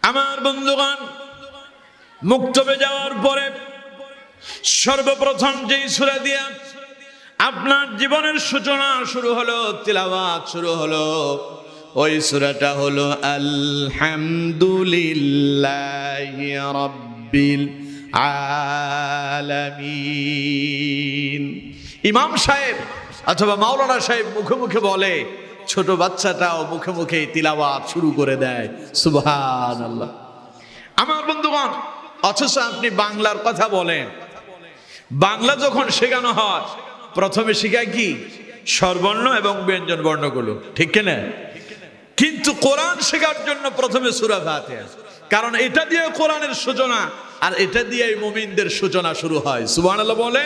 আমার বন্ধুগণ, মুক্তবে যাওয়ার পরে সর্বপ্রথম যেই সূরা দিয়া আপনার জীবনের সূচনা শুরু হলো, তিলাওয়াত শুরু হলো, ওই সূরাটা হলো আলহামদুলিল্লাহি রাব্বিল আলামিন। ইমাম সাহেব অথবা মাওলানা সাহেব মুখে মুখে বলে, ছোট বাচ্চাটাও মুখে মুখে তিলাওয়াত শুরু করে দেয়, সুবহানাল্লাহ। আমার বন্ধুগণ, অথচ আপনি বাংলার কথা বলেন, বাংলা যখন শেখানো হয় প্রথমে শেখায় কি? স্বরবর্ণ এবং ব্যঞ্জন বর্ণগুলো, ঠিক কিনা? কিন্তু কোরআন শেখার জন্য প্রথমে সূরা ফাতিহা, কারণ এটা দিয়ে কোরআনের সূচনা, আর এটা দিয়ে মুমিনদের সূচনা শুরু হয়। সুবহানাল্লাহ বলে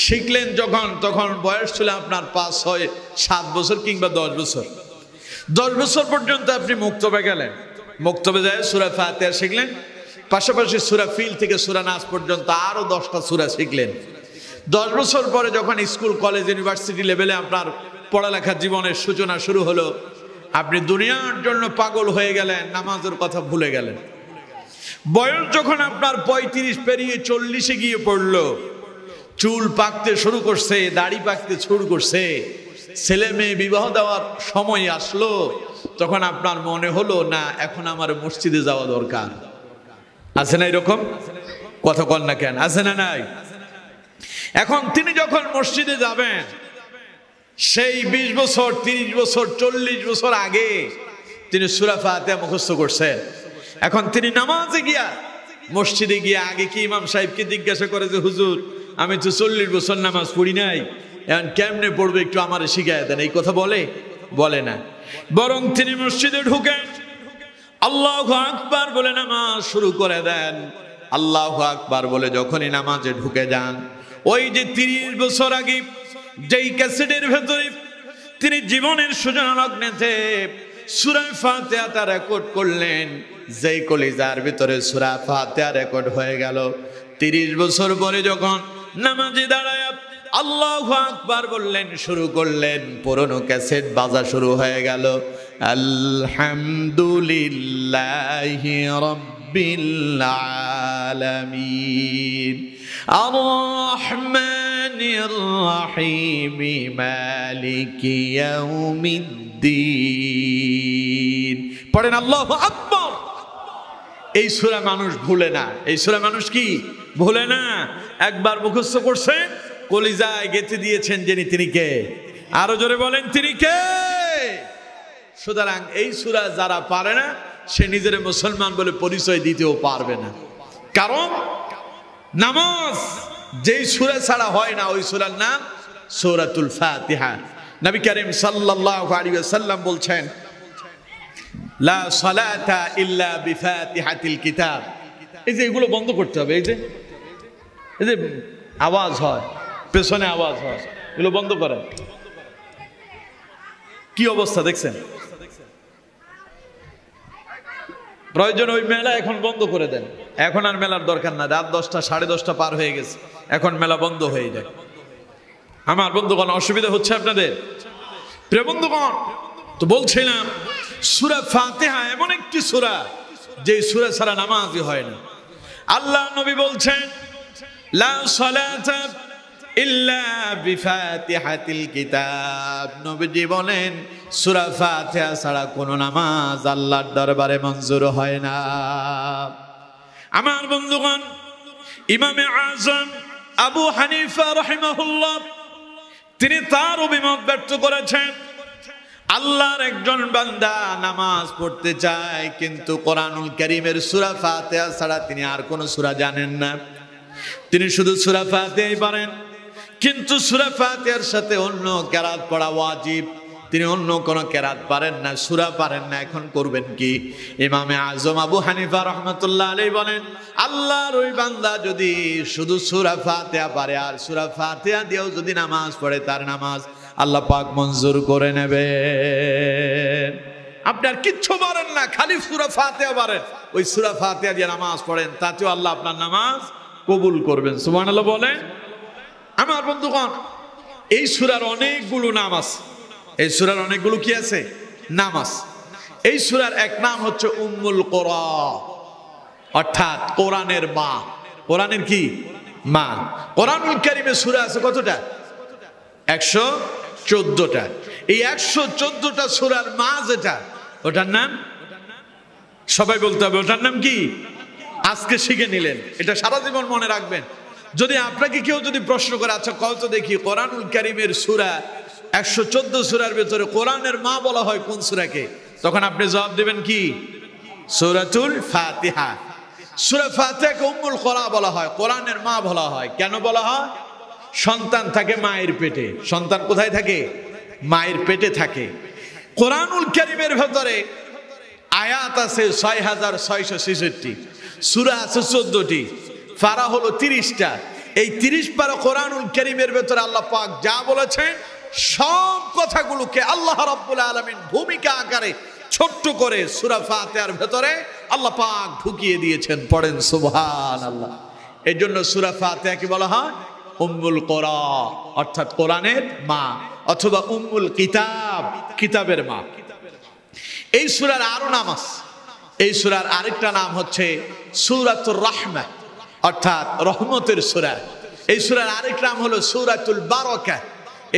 শিখলেন যখন, তখন বয়স ছিল আপনার 5, 6, 7 বছর কিংবা 10 বছর। 10 বছর পর্যন্ত আপনি মুক্তবে গেলেন, মুক্তবে যায় সূরা ফাতিহা শিখলেন, পাশাপাশি সূরা ফিল থেকে সূরা নাস পর্যন্ত আরো 10টা সূরা শিখলেন। 10 বছর পরে যখন স্কুল, কলেজ, ইউনিভার্সিটি লেভেলে আপনার পড়ালেখা জীবনের সূচনা শুরু হলো, আপনি দুনিয়ার জন্য পাগল হয়ে গেলেন, নামাজের কথা ভুলে গেলেন। বয়স যখন আপনার 35 পেরিয়ে 40-এ গিয়ে পড়লো, চুল পাকতে শুরু করছে, দাড়ি পাকতে শুরু করছে, ছেলে মেয়ে বিবাহ দেওয়ার সময় আসলো, তখন আপনার মনে হলো না, এখন আমার মসজিদে যাওয়া দরকার। আছে না এরকম? কথা বল না কেন? আছে না নাই? এখন তিনি যখন মসজিদে যাবেন, সেই 20 বছর, 30 বছর, 40 বছর আগে তিনি সূরা ফাতিহা মুখস্থ করছেন। এখন তিনি নামাজে গিয়া, মসজিদে গিয়া আগে কি ইমাম সাহেবকে জিজ্ঞাসা করে যে, হুজুর আমি তো 40 বছর নামাজ পড়ি নাই, এখন কেমনে পড়বে একটু আমার শিখায় দেন, এই কথা বলে? বলে না। বরং তিনি মসজিদে ঢুকেন, আল্লাহু আকবার বলে নামাজ শুরু করে দেন। আল্লাহু আকবার বলে যখনই নামাজে ঢুকে যান, ওই যে 30 বছর আগে যেই ক্যাসেটের ভেতরে তিনি জীবনের সূচনা লগ্নেতে সূরা ফাতিহাটা রেকর্ড করলেন, যেই কলিজার ভিতরে সূরা ফাতিহা রেকর্ড হয়ে গেল, 30 বছর পরে যখন নামাজে দাঁড়ায় আল্লাহু আকবার বললেন, শুরু করলেন, পুরনো ক্যাসেট বাজা শুরু হয়ে গেল, আলহামদুলিল্লাহি রাব্বিল আলামিন আর রহমানির রহিম মালিকি ইয়াউমিদ্দিন। পড়েন আল্লাহু আকবার। এই সূরা মানুষ ভুলে না, এই সূরা মানুষ কি ভুলে না। একবার মুখস্থ করছেন, কলিজায় গেঁথে দিয়েছেন যিনি, তিনি কে? আরো জোরে বলেন, তিনি কে? সুতরাং এই সূরা যারা পারে না, সে নিজের মুসলমান বলে পরিচয় দিতেও পারবে না। কারণ নামাজ যেই সূরা ছাড়া হয় না, ওই সূরার নাম সূরাতুল ফাতিহা। নবী করিম সাল্লাল্লাহু আলাইহি ওয়াসাল্লাম বলছেন, লা সালাতা ইল্লা বিফাতিহাতিল কিতাব। এই যে এগুলো বন্ধ করতে হবে, এই যে আওয়াজ হয়, পেছনে আওয়াজ হয়, এগুলো বন্ধ করেন। কি অবস্থা দেখছেন? প্রয়োজন ওই মেলা এখন বন্ধ করে দেন, এখন আর মেলার দরকার না। রাত 10টা, 10:30 পার হয়ে গেছে, এখন মেলা বন্ধ হয়ে যায়। আমার বন্ধুগণ, অসুবিধা হচ্ছে আপনাদের? প্রিয় বন্ধুগণ, তো বলছিলাম সূরা ফাতিহা এমন একটি সূরা, যে সূরা ছাড়া নামাজই হয় না। আল্লাহ নবী বলছেন, লা সালাতা ইল্লা বিফাতিহাতিল কিতাব। নবীজি বলেন, সূরা ফাতিহা ছাড়া কোনো নামাজ আল্লাহর দরবারে মঞ্জুর হয় না। আমার বন্ধুগণ, ইমামে আযম আবু হানিফা রাহিমাহুল্লাহ তিনি তার অভিমত ব্যক্ত করেছেন, আল্লাহর একজন বান্দা নামাজ পড়তে চায়, কিন্তু কোরআনুল কারীমের সূরা ফাতিহা ছাড়া তিনি আর কোনো সূরা জানেন না। তিনি শুধু সূরা ফাতিহাই পারেন, কিন্তু সূরা ফাতিহার সাথে অন্য কেরাত পড়া ওয়াজিব। তিনি অন্য কোনো কেরাত পারেন না, সূরা পারেন না। এখন করবেন কি? ইমামে আযম আবু হানিফা রাহমাতুল্লাহ আলাইহি বলেন, আল্লাহর ওই বান্দা যদি শুধু সূরা ফাতিহা পারে, আর সূরা ফাতিহা দিয়েও যদি নামাজ পড়ে, তার নামাজ আল্লাহ পাক মঞ্জুর করে নেবেন। আপনি আর কিচ্ছু পারেন না, খালি সূরা ফাতিহা পারেন, ওই সূরা ফাতিহা দিয়ে নামাজ পড়েন, তাতেও আল্লাহ আপনার নামাজ কবুল করবেন। সুবহানাল্লাহ বলেন। আমার বন্ধুগণ, এই সূরার অনেকগুলো নাম আছে, এই সূরার অনেকগুলো কি আছে? নাম আছে। এই সূরার এক নাম হচ্ছে উম্মুল কোরআ, অর্থাৎ কোরআনের মা। কোরআনের কি মা? কোরআনুল কারীমে সূরা আছে কতটা? 114টা। এই 114টা সূরার মা যেটা, ওটার নাম সবাই বলতে হবে, ওটার নাম কি? আজকে শিখে নিলেন, এটা সারা জীবন মনে রাখবেন। যদি আপনাকে কেউ যদি প্রশ্ন করে, আচ্ছা কত দেখি কোরআনুল কারীমের সূরা 114 সূরার ভিতরে কোরআনের মা বলা হয় কোন সূরাকে, তখন আপনি জবাব দেবেন কি? সূরাতুল ফাতিহা। সূরা ফাতিহাকে উম্মুল কোরআ বলা হয়, কোরআনের মা বলা হয়। কেন বলা হয়? সন্তান থাকে মায়ের পেটে। সন্তান কোথায় থাকে? মায়ের পেটে থাকে। কোরআনুল কারীমের ভিতরে আয়াত আছে 6666, সূরা আছে 14টি, পারা হলো 30টা। এই 30 পারা কোরআনুল কারীমের ভিতরে আল্লাহ পাক যা বলেছেন সব কথাগুলোকে আল্লাহ রাব্বুল আলামিন ভূমিকা আকারে ছোট্ট করে সূরা ফাতিহার ভিতরে আল্লাহ পাক ঢুকিয়ে দিয়েছেন। পড়েন সুবহানাল্লাহ। এই জন্য সূরা ফাতিহাকে বলা হয় উম্মুল কোরআ, অর্থাৎ কোরআনের মা, অথবা উম্মুল কিতাব, কিতাবের মা। এই সূরার আরো নাম আছে। এই সূরার আরেকটা নাম হচ্ছে সূরাতুর রাহমা, অর্থাৎ রহমতের সূরা। এই সূরার আরেক নাম হলো সূরাতুল বারাকা।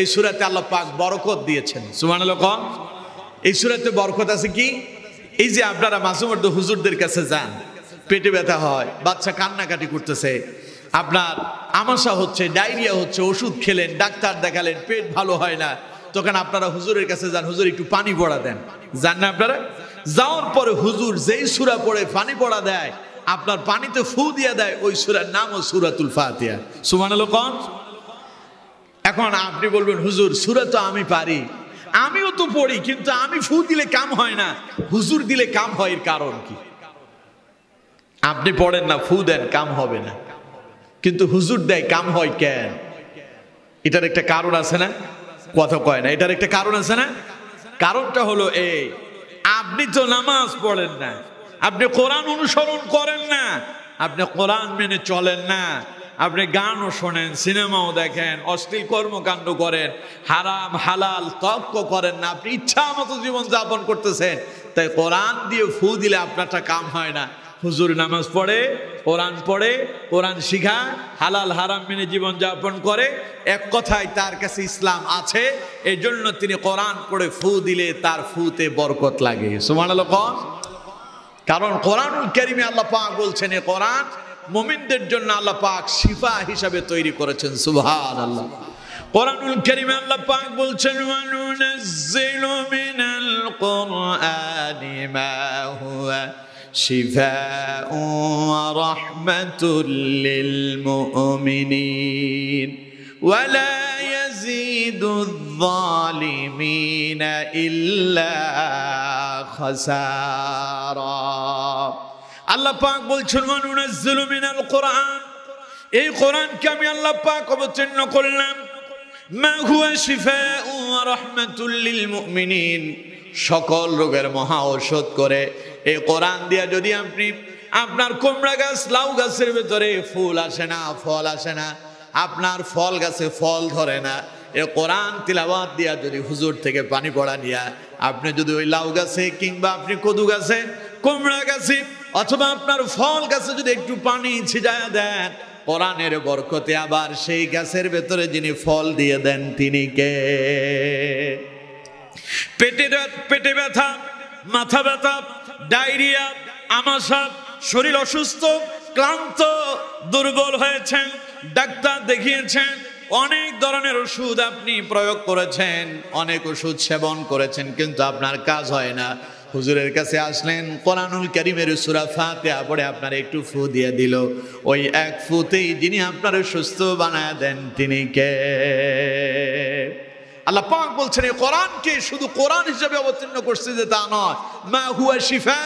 এই সূরাতে আল্লাহ পাক বরকত দিয়েছেন। সুবহানাল্লাহ। কোন এই সূরাতে বরকত আছে কি? এই যে আপনারা মাঝে মধ্যে হুজুরদের কাছে যান, পেটে ব্যথা হয়, বাচ্চা কান্নাকাটি করতেছে, আপনার আমাশা হচ্ছে, ডায়রিয়া হচ্ছে, ওষুধ খেলেন, ডাক্তার দেখালেন, পেট ভালো হয় না, তখন আপনারা হুজুরের কাছে যান, হুজুর একটু পানি পড়া দেন। যান না আপনারা? যাওয়ার পরে হুজুর যেই সূরা পড়ে পানি পড়া দেয়, আপনার পানিতে ফু দিয়ে দেয়, ওই সূরার নামও সূরাতুল ফাতিহা। সুবহানাল্লাহ। কোন এখন আপনি বলবেন, হুজুর সূরা তো আমি পারি, আমিও তো পড়ি, কিন্তু আমি ফু দিলে কাম হয় না, হুজুর দিলে কাম হয়, এর কারণ কি? আপনি পড়েন না, ফু দেন, কাম হবে না, কিন্তু হুজুর দেয়, কাম হয় কেন? এটার একটা কারণ আছে না? কথা কয় না, এটার একটা কারণ আছে না? কারণটা হলো এই, আপনি তো নামাজ পড়েন না, আপনি কোরআন অনুসরণ করেন না, আপনি কোরআন মেনে চলেন না, আপনি গানও শোনেন, সিনেমাও দেখেন, অশ্লীল কর্মকাণ্ড করেন, হারাম হালাল তর্ক করেন না, আপনি ইচ্ছা মতো জীবন যাপন করতেছেন। তাই কোরআন দিয়ে ফু দিলে আপনারটা কাম হয় না। হুজুর নামাজ পড়ে, কোরআন পড়ে, কোরআন শিখা, হালাল হারাম মেনে জীবন যাপন করে, এক কথায় তার কাছে ইসলাম আছে। এই জন্য তিনি কোরআন পড়ে ফু দিলে তার ফুতে বরকত লাগে। সুবহানাল্লাহ। কারণ কোরআনুল কারীমে আল্লাহ পাক বলছেন, এই কোরআন মুমিনদের জন্য আল্লাহ পাক শিফা হিসাবে তৈরি করেছেন। সুবহানাল্লাহ। কোরআনুল কারীমে আল্লাহ পাক বলছেন, ওয়া নুনাজ্জিলু মিনাল কুরআনি মা হুয়া শিফাউ ওয়া রাহমাতুল লিল মুমিনিন ওয়া লা ইয়াজিদুয যালিমিনা ইল্লা খাসারা। আল্লাহ পাক বলছেন, ওয়া নুনাজ্জিলু মিনাল কুরআন, এই কোরআনকে আমি আল্লাহ পাক অবতীর্ণ করলাম, মা হুয়া শিফাউ ওয়া রাহমাতুল লিল মুমিনিন, সকল রোগের মহা ঔষধ করে। এই কোরআন দিয়া যদি আপনি আপনার কুমড়া গাছ, লাউ গাছের ভিতরে ফুল আসে না, ফল আসে না, আপনার ফল গাছে ফল ধরে না, এই কোরআন তিলাওয়াত দিয়া যদি হুজুর থেকে পানি পড়া নিয়া আপনি যদি ওই লাউ গাছে কিংবা আপনি কদু গাছে, কুমড়া গাছে অথবা আপনার ফল গাছে যদি একটু পানি ছিটায়া দেন, কোরআনের বরকতে আবার সেই গাছের ভেতরে যিনি ফল দিয়ে দেন তিনি কে? পেটে ব্যথা, মাথা ব্যথা, ডায়রিয়া, আমাশা, শরীর অসুস্থ, ক্লান্ত, দুর্বল হয়েছেন, ডাক্তার দেখিয়েছেন, অনেক ধরনের ওষুধ আপনি প্রয়োগ করেছেন, অনেক ওষুধ সেবন করেছেন, কিন্তু আপনার কাজ হয় না। হুজুরের কাছে আসলেন, কোরআনুল কারীমের সূরা ফাতিহা পড়ে আপনার একটু ফু দিয়ে দিল, ওই এক ফুতেই যিনি আপনার সুস্থ বানায় দেন তিনি কে? আল্লাহ পাক বলছেন, এই কোরআনকে শুধু কোরআন হিসেবে অবতীর্ণ করছে যে তা নয়, মা হুয়া শিফা,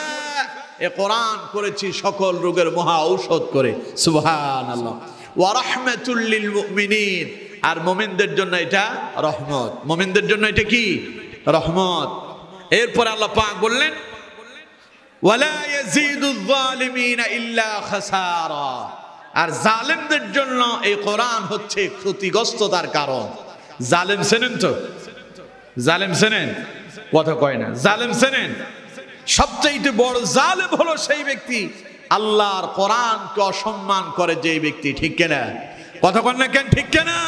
এই কোরআন করেছি সকল রোগের মহা ঔষধ করে। সুবহানাল্লাহ। ওয়া রাহমাতুল লিল মুমিনিন, আর মুমিনদের জন্য এটা রহমত। মুমিনদের জন্য এটা কি? রহমত। এরপর আল্লাহ পাক বললেন, ওয়ালা ইয়াজিদুয যালিমিনা ইল্লা খাসারা, আর জালেমদের জন্য এই কোরআন হচ্ছে ক্ষতিগ্রস্ততার কারণ। জালেম চেনেন তো? জালেম চেনেন? কথা কয় না। জালেম চেনেন? সবচেয়ে বড় জালেম হলো সেই ব্যক্তি আল্লাহর কোরআনকে অসম্মান করে যে ব্যক্তি। ঠিক কিনা? কথা বল না কেন? ঠিক কিনা?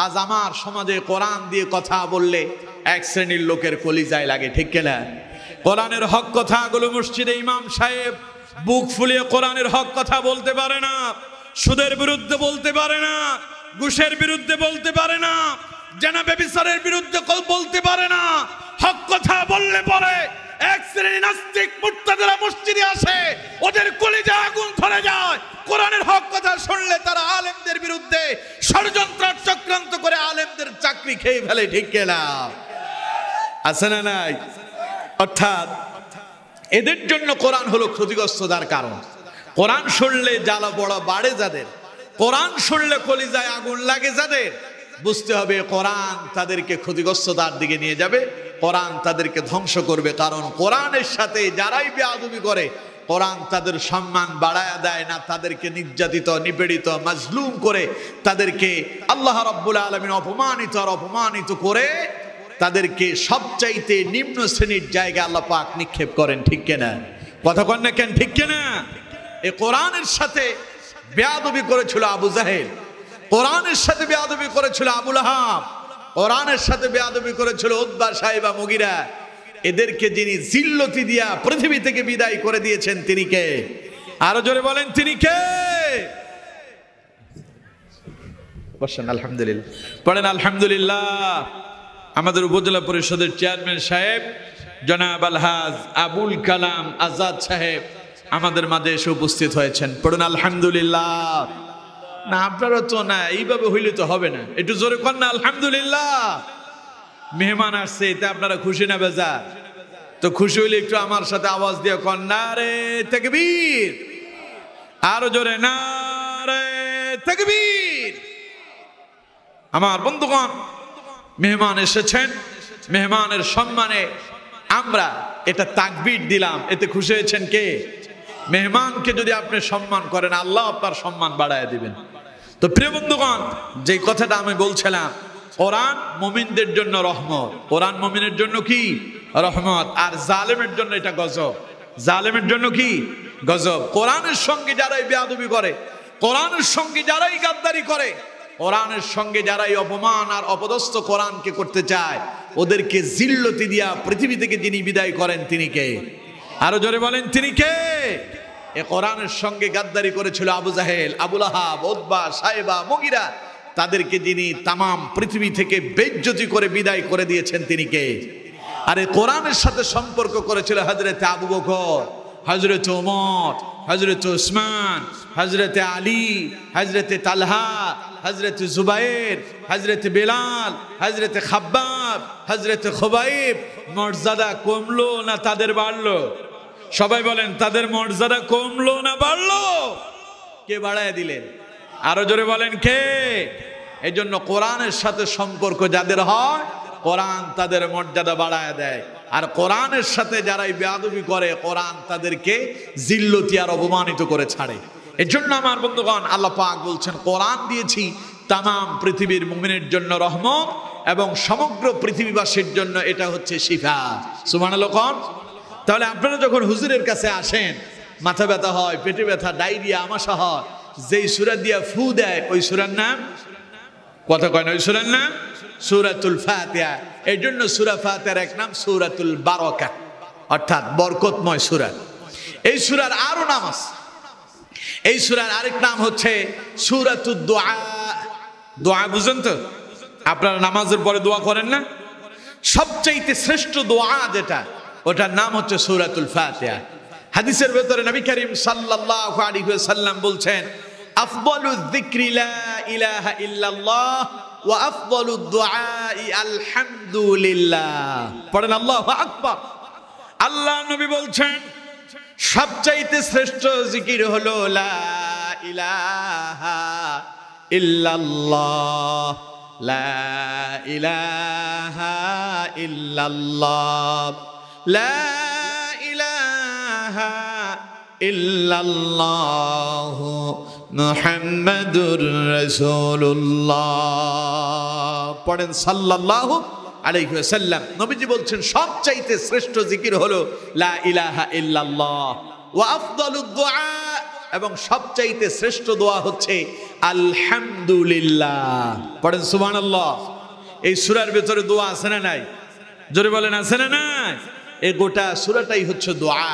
আজ আমার সমাজে কোরআন দিয়ে কথা বললে এক শ্রেণীর লোকের কলিজায় লাগে। ঠিক কিনা? কোরআনের হক কথাগুলো মসজিদে ইমাম সাহেব বুক ফুলিয়ে কোরআনের হক কথা বলতে পারে না, সুদের বিরুদ্ধে বলতে পারে না, ঘুষের বিরুদ্ধে বলতে পারে না, জেনা ব্যভিচারের বিরুদ্ধে বলতে পারে না। হক কথা বললে পরে এক শ্রেণীর নাস্তিক মুরতাদিরা মসজিদে আসে, ওদের কলিজায় আগুন ধরে যায়। কোরআনের হক কথা শুনলে তারা আলেমদের বিরুদ্ধে ষড়যন্ত্র চক্রান্ত করে আলেমদের চাকরি খেয়ে ফেলে। ঠিক কিনা? আছে না নাই? অর্থাৎ এদের জন্য কোরআন হলো ক্ষতিগ্রস্ততার কারণ। কোরআন শুনলে জ্বালা বড় বাড়ে যাদের, কোরআন শুনলে কলিজায় আগুন লাগে যাদের, বুঝতে হবে কোরআন তাদেরকে ক্ষতিগ্রস্ততার দিকে নিয়ে যাবে, কোরআন তাদেরকে ধ্বংস করবে। কারণ কোরআনের সাথে যারাই বেয়াদবি করে কোরআন তাদের সম্মান বাড়ায়া দেয় না, তাদেরকে নির্যাতিত, নিপীড়িত, মাজলুম করে তাদেরকে আল্লাহ রাব্বুল আলামিন অপমানিত আর অপমানিত করে তাদেরকে সবচাইতে নিম্ন শ্রেণীর জায়গায় আল্লাহ পাক নিক্ষেপ করেন। ঠিক কিনা? কথা কন না কেন? ঠিক কিনা? এই কোরআনের সাথে বেয়াদবি করেছিল আবু জাহেল, কোরআনের সাথে বেয়াদবি করেছিল আবু লাহাব, কোরআনের সাথে বেয়াদবি করেছিল উতবা সাইবা মুগিরা। এদেরকে যিনি জিল্লতি দিয়া পৃথিবী থেকে বিদায় করে দিয়েছেন তিনি কে? আরো জোরে বলেন, তিনি কে? বসেন। আলহামদুলিল্লাহ পড়েন আলহামদুলিল্লাহ। আমাদের উপজেলা পরিষদের চেয়ারম্যান সাহেব জনাব আলহাজ আবুল কালাম আজাদ সাহেব আমাদের মাঝে এসে উপস্থিত হয়েছেন। পড়ুন আলহামদুলিল্লাহ। না আপনারা তো না, এইভাবে হইলে তো হবে না, একটু জোরে কর না আলহামদুলিল্লাহ। মেহমান আসছে, এতে আপনারা খুশি না বেজার? তো খুশি হইলে একটু আমার সাথে আওয়াজ দিয়ে কর নারে তাকবীর। আরো জোরে নারে তাকবীর। আমার বন্ধুগণ, মেহমান এসেছেন, মেহমানের সম্মানে আমরা এটা তাকবীর দিলাম, এতে খুশি হয়েছেন কে? মেহমানকে যদি আপনি সম্মান করেন আল্লাহ আপনার সম্মান বাড়ায় দিবেন। তো প্রিয় বন্ধুগণ, যে কথাটা আমি বলছিলাম, কোরআন মুমিনদের জন্য রহমত, কোরআন মুমিনের জন্য কি? রহমত। আর জালেমের জন্য এটা গজব। জালেমের জন্য কি? গজব। কোরআনের সঙ্গে যারাই বেয়াদবি করে, কোরআনের সঙ্গে যারাই গাদ্দারি করে, কোরআনের সঙ্গে যারাই অপমান আর অপদস্থ কোরআনকে করতে চায়, ওদেরকে জিল্লতি দিয়া পৃথিবী থেকে যিনি বিদায় করেন তিনি কে? আরো জোরে বলেন, তিনি কে? এ কোরআনের সঙ্গে গাদ্দারি করেছিল আবু জাহেল, আবু লাহাব, উতবা সাইবা মুগিরা, তাদেরকে যিনি তামাম পৃথিবী থেকে বেইজ্জতি করে বিদায় করে দিয়েছেন তিনি কে? আরে কোরআনের সাথে সম্পর্ক করেছিল হযরতে আবু বকর, হযরতে ওমর, হযরতে উসমান, হযরতে আলী, হযরতে তালহা, হযরতে জুবাইর, হযরতে বেলাল, হযরতে খাব্বাব, হযরতে খুবাইব। মর্যাদা কমলো না তাদের বাড়লো? সবাই বলেন, তাদের মর্যাদা কমলো না বাড়লো? কে বাড়ায় দিলেন? আরো জোরে বলেন, কে? এই জন্য কোরআনের সাথে সম্পর্ক যাদের হয়, কোরআন তাদের মর্যাদা বাড়ায় দেয়। আর কোরআনের সাথে যারাই বেয়াদবি করে, কোরআন তাদেরকে জিল্লতি আর অপমানিত করে ছাড়ে। এর জন্য আমার বন্ধুগণ, আল্লাহ পাক বলছেন কোরআন দিয়েছি তামাম পৃথিবীর মুমিনের জন্য রহমত, এবং সমগ্র পৃথিবীবাসীর জন্য এটা হচ্ছে শিফা। সুবহানাল্লাহ। তাহলে আপনারা যখন হুজুরের কাছে আসেন, মাথা ব্যথা হয়, পেটে ব্যথা, ডায়রিয়া, আমাশা হয়, যেই সূরা দিয়া ফু দেয় ওই সূরার নাম, কথা কয় না, ওই সূরার নাম সূরাতুল ফাতিহা। এই জন্য সূরা ফাতিহার এক নাম সূরাতুল বারাকাত, অর্থাৎ বরকতময় সূরা। এই সূরার আরো নাম আছে। এই সূরার আরেক নাম হচ্ছে সূরাতুদ দুআ। দোয়া বুঝেন তো? আপনারা নামাজের পরে দোয়া করেন না? সবচেয়ে শ্রেষ্ঠ দোয়া যেটা, ওটার নাম হচ্ছে সূরাতুল ফাতিহা। হাদিসের ভেতরে নবী করিম সাল্লাল্লাহু আলাইহি ওয়াসাল্লাম বলছেন, আফদালুয যিকরি লা ইলাহা ইল্লাল্লাহ ওয়া আফদালুদ দুআই আলহামদুলিল্লাহ। পড়েন আল্লাহু আকবার। আল্লাহ নবী বলছেন, সবচাইতে শ্রেষ্ঠ জিকির হলো লা ইলাহা ইল্লাল্লাহ, লা ইলাহা ইল্লাল্লাহ, লা ইলাহা ইল্লাল্লাহ মুহাম্মাদুর রাসূলুল্লাহ। পড়েন সাল্লাল্লাহু আলাইহি ওয়াসাল্লাম নবীজি বলছেন সবচাইতে শ্রেষ্ঠ জিকির হলো লা ইলাহা ইল্লাল্লাহ ওয়া আফদালুদ দুআ, এবং সবচাইতে শ্রেষ্ঠ দোয়া হচ্ছে আলহামদুলিল্লাহ। পড়েন সুবহানাল্লাহ। এই সূরার ভিতরে দোয়া আছে না নাই? জোরে বলেন আছে না নাই? এই গোটা সূরাটাই হচ্ছে দোয়া।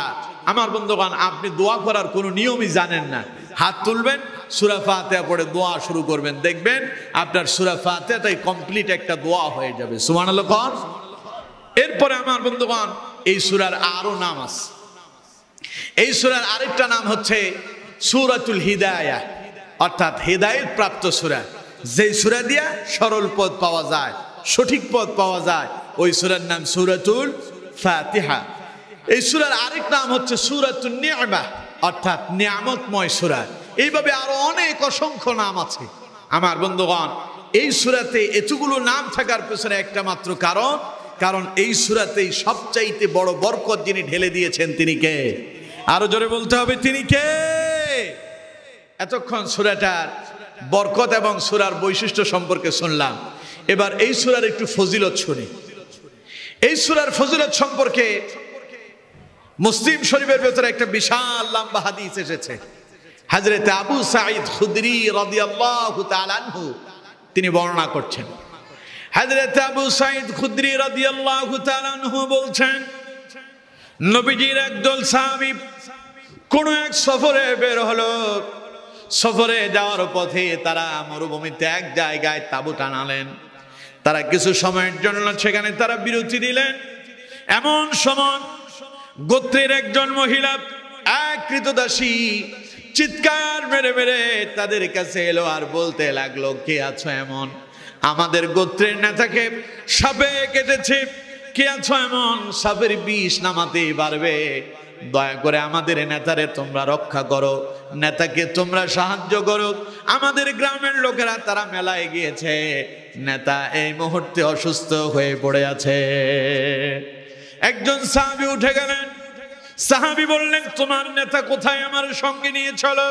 আমার বন্ধুগণ, আপনি দোয়া করার কোনো নিয়মই জানেন না, হাত তুলবেন, সূরা ফাতিহা পড়ে দোয়া শুরু করবেন, দেখবেন আপনার সূরা ফাতিহাটাই কমপ্লিট একটা দোয়া হয়ে যাবে। সুবহানাল্লাহ কোন। এরপরে আমার বন্ধুগণ, এই সূরার আরো নাম আছে। এই সূরার আরেকটা নাম হচ্ছে সূরাতুল হিদায়াহ, অর্থাৎ হেদায়েত প্রাপ্ত সূরা। যেই সূরা দিয়া সরল পথ পাওয়া যায়, সঠিক পথ পাওয়া যায়, ওই সূরার নাম সূরাতুল ফাতিহা। এই সূরার আরেক নাম হচ্ছে সূরাতুন নি'মাহ, অর্থাৎ নিয়ামতময় সূরা। এইভাবে আরো অনেক অসংখ্য নাম আছে। আমার বন্ধুগণ, এই সূরাতে এতগুলো নাম থাকার পেছনে একটা মাত্র কারণ এই সূরাতেই সবচাইতে বড় বরকত যিনি ঢেলে দিয়েছেন তিনি কে? আরো জোরে বলতে হবে, তিনি কে? এতক্ষণ সূরাটার বরকত এবং সূরার বৈশিষ্ট্য সম্পর্কে শুনলাম। এবার এই সূরার একটু ফজিলত শুনি। এই সূরার ফজিলত সম্পর্কে মুসলিম শরীফের ভেতরে একটা বিশাল লম্বা হাদিস এসেছে। হযরত আবু সাঈদ খুদরি রাদিয়াল্লাহু তাআলা আনহু তিনি বর্ণনা করছেন। হযরত আবু সাঈদ খুদরি রাদিয়াল্লাহু তাআলা আনহু বলছেন, নবীজির একদল সাহাবী কোন এক সফরে বের হলো। সফরে যাওয়ার পথে তারা মরুভূমিতে এক জায়গায় তাঁবু টানালেন। তারা কিছু সময়ের জন্য সেখানে তারা বিরতি দিলেন। এমন সময় গোত্রের একজন মহিলা, এক কৃতদাসী, চিৎকার মেরে মেরে তাদের কাছে এলো আর বলতে লাগলো, কে আছো এমন? আমাদের গোত্রের নেতাকে সাপে কেটেছে। কে আছো এমন? সাপের বিষ নামাতেই পারবে? দয়া করে আমাদের নেতারে তোমরা রক্ষা করো, নেতাকে তোমরা সাহায্য করো। আমাদের গ্রামের লোকেরা তারা মেলায় গিয়েছে, নেতা এই মুহূর্তে অসুস্থ হয়ে পড়ে আছে। একজন সাহাবী উঠে গেলেন। সাহাবী বললেন, তোমার নেতা কোথায়? আমার সঙ্গে নিয়ে চলো।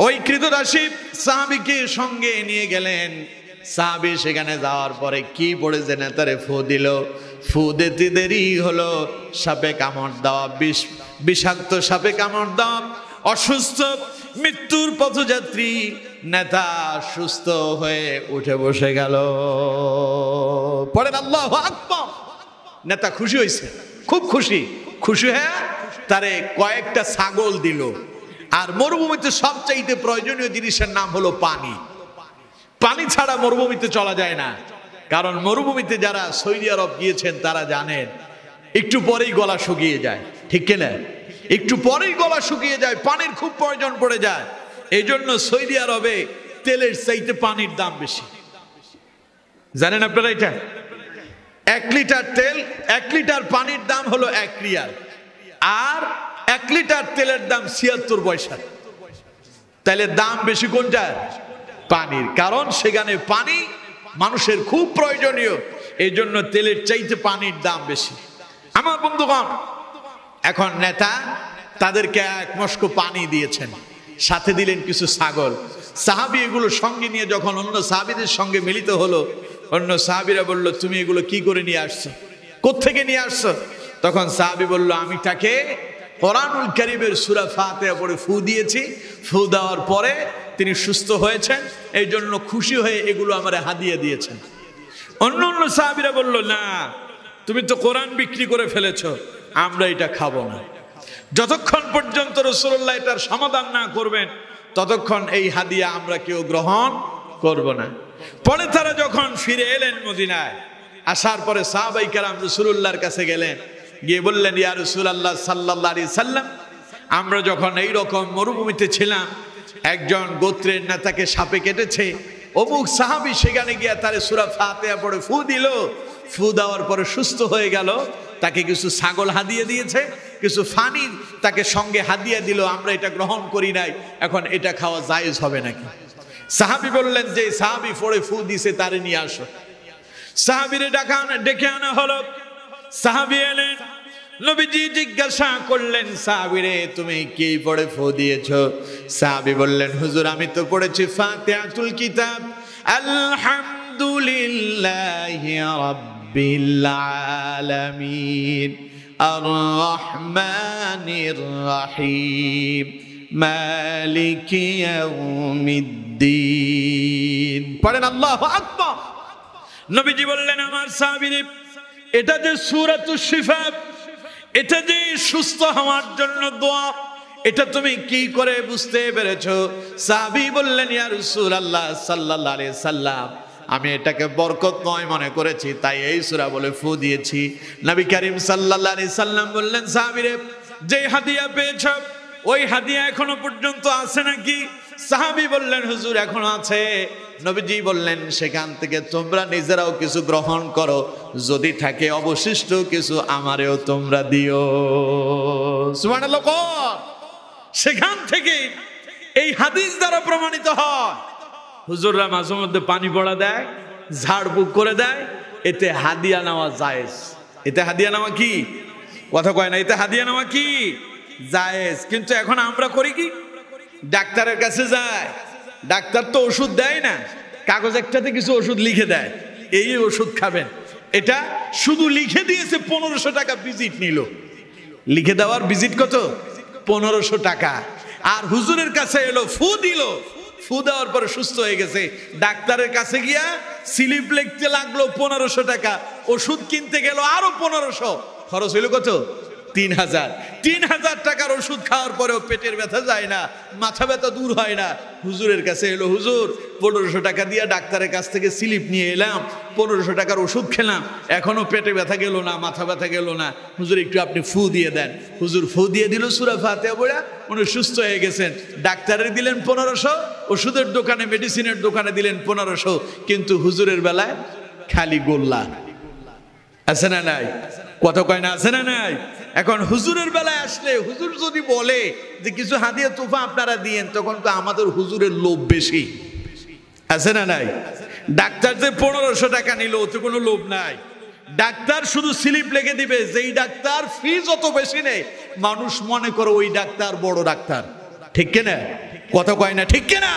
ওই কৃতদাসী সাহাবীকে সঙ্গে নিয়ে গেলেন। সাহাবী সেখানে যাওয়ার পরে কি পড়েছে, নেতারে ফু দিল। ফু দিতে দেরি হলো, সাপে কামড় দেওয়া, বিষাক্ত সাপে কামড় দেওয়া। অসুস্থ মৃত্যুর পথযাত্রী নেতা সুস্থ হয়ে উঠে বসে গেল। পড়েন আল্লাহু আকবার। নেতা খুশি হয়েছে, খুব খুশি। খুশি হয়ে তারে কয়েকটা ছাগল দিল। আর মরুভূমিতে সবচাইতে প্রয়োজনীয় জিনিসের নাম হলো পানি। পানি ছাড়া মরুভূমিতে চলা যায় না। কারণ মরুভূমিতে যারা সৌদি আরব গিয়েছেন তারা জানেন একটু পরেই গলা শুকিয়ে যায়, ঠিক কিনা? একটু পরেই গলা শুকিয়ে যায়, পানির খুব প্রয়োজন পড়ে যায়। এই জন্য সৌদি আরবে তেলের চাইতে পানির দাম বেশি। জানেন আপনারা এটা? 1 লিটার তেল, 1 লিটার পানির দাম হলো 1 রিয়াল, আর 1 লিটার তেলের দাম 76 পয়সা। তাহলে দাম বেশি কোনটার? পানির। কারণ সেখানে পানি মানুষের খুব প্রয়োজনীয়, এই জন্য তেলের চাইতে পানির দাম বেশি। আমার বন্ধুগণ, এখন নেতা তাদেরকে 1 মস্ক পানি দিয়েছেন, সাথে দিলেন কিছু ছাগল। সাহাবী এগুলো সঙ্গে নিয়ে যখন অন্য সাহাবীদের সঙ্গে মিলিত হলো, অন্য সাহাবীরা বলল, তুমি এগুলো কি করে নিয়ে আসছো? কোত্থেকে নিয়ে আসছো? তখন সাহাবী বলল, আমি তাকে কোরআনুল কারীমের সূরা ফাতিহা পড়ে ফু দিয়েছি। ফু দেওয়ার পরে তিনি সুস্থ হয়েছেন, এই জন্য খুশি হয়ে এগুলো আমার হাদিয়া দিয়েছেন। অন্য অন্য সাহাবীরা বলল, না, তুমি তো কোরআন বিক্রি করে ফেলেছো, আমরা এটা খাবো না। যতক্ষণ পর্যন্ত রাসূলুল্লাহ এটার সমাধান না করবেন ততক্ষণ এই হাদিয়া আমরা কেউ গ্রহণ করব না। পরে তারা যখন ফিরে এলেন মদিনায়, আসার পরে সাহাবায়ে কেরাম রাসূলুল্লাহর কাছে গেলেন, গিয়ে বললেন, ইয়া রাসূলুল্লাহ সাল্লাল্লাহু আলাইহি সাল্লাম, আমরা যখন এই রকম মরুভূমিতে ছিলাম, একজন গোত্রের নেতাকে সাপে কেটেছে। অমুক সাহাবী সেখানে গিয়ে তার সূরা ফাতিহা পড়ে ফু দিল। ফু দেওয়ার পরে সুস্থ হয়ে গেল। তাকে কিছু ছাগল হাদিয়া দিয়েছে, কিছু পানি তাকে সঙ্গে হাদিয়া দিল। আমরা এটা গ্রহণ করি নাই, এখন এটা খাওয়া জায়েজ হবে নাকি? সাহাবী বললেন, যে সাহাবী পড়ে ফু দিছে তারে নিয়ে আসো। সাহাবীরে ডেকে আনা হলো। সাহাবী এলেন, নবীজি জিজ্ঞাসা করলেন, সাহাবীরে তুমি কি পড়ে ফু দিয়েছো? সাহাবী বললেন, হুজুর আমি তো পড়েছি ফাতিহাতুল কিতাব, আলহামদুলিল্লাহি রাব্বিল রাব্বিল আলামিন আর রহমানির রহিম মালিকি ইয়াউমিদ্দিন। পড়েন আল্লাহু আকবার। নবীজি বললেন আমার সাহাবীরা, এটা যে সূরাতুশ শিফা, এটা যে সুস্থ হওয়ার জন্য দোয়া, এটা তুমি কি করে বুঝতে পেরেছো? সাহাবী বললেন ইয়া রাসূলুল্লাহ সাল্লাল্লাহু আলাইহি সাল্লাম, আমি এটাকে বরকতময় মনে করেছি, তাই এই সূরা বলে ফু দিয়েছি। নবী করিম সাল্লাল্লাহু আলাইহি সাল্লাম বললেন, সাহাবীরে, যে হাদিয়া পেয়েছো ওই হাদিয়া এখনো পর্যন্ত আছে নাকি? সাহাবী বললেন, হুজুর এখনো আছে। নবীজি বললেন, সেখান থেকে তোমরা নিজেরাও কিছু গ্রহণ করো, যদি থাকে অবশিষ্ট কিছু আমারেও তোমরা দিও। সুবহানাল্লাহ। সেখান থেকে এই হাদিস দ্বারা প্রমাণিত হয় হুজুররা মাঝে মধ্যে পানি পড়া দেয়, ঝাড়ফুঁক করে দেয়, এতে হাদিয়া নেওয়া জায়েজ। এতে হাদিয়া নেওয়া কি? কথা কয় না, এতে হাদিয়া নেওয়া কি? জায়েজ। কিন্তু এখন আমরা করি কি? ডাক্তারের কাছে যায়, ডাক্তার তো ওষুধ দেয় না, কাগজ একটাতে কিছু ওষুধ লিখে দেয়, এই ওষুধ খাবেন। এটা শুধু লিখে দিয়েছে, 1500 টাকা ভিজিট নিল। লিখে দেওয়ার ভিজিট কত? 1500 টাকা। আর হুজুরের কাছে এলো, ফু দিল, ফু দেওয়ার পরে সুস্থ হয়ে গেছে। ডাক্তারের কাছে গিয়া স্লিপ লিখতে লাগলো 1500 টাকা, ওষুধ কিনতে গেল আরো 1500, খরচ হইল কত? 3000। 3000 টাকার ওষুধ খাওয়ার পরেও পেটের ব্যথা যায় না, মাথা ব্যথা দূর হয় না। হুজুরের কাছে এলো, হুজুর 1500 টাকা দিয়ে ডাক্তারের কাছ থেকে স্লিপ নিয়ে এলাম, 1500 টাকার ওষুধ খেলাম, এখনো পেটে ব্যথা গেল না, মাথা ব্যথা গেল না, হুজুর একটু আপনি ফু দিয়ে দেন। হুজুর ফু দিয়ে দিল, সূরা ফাতিহা পড়া উনি সুস্থ হয়ে গেছেন। ডাক্তারের দিলেন 1500, ওষুধের দোকানে মেডিসিনের দোকানে দিলেন 1500, কিন্তু হুজুরের বেলায় খালি গোল্লা। আছে না নাই? কত কয় না, আছে না নাই? এখন হুজুরের বেলায় আসলে হুজুর যদি বলে যে কিছু হাদিয়া তোফা আপনারা দিয়েন, তখন তো আমাদের হুজুরের লোভ বেশি। আছে না নাই? ডাক্তার যে 1500 টাকা নিল, ওতে কোনো লোভ নাই। ডাক্তার শুধু স্লিপ লিখে দিবে, যেই ডাক্তার ফি যত বেশি নেই, মানুষ মনে করে ওই ডাক্তার বড় ডাক্তার। ঠিক কিনা? কত কয় না, ঠিক কিনা?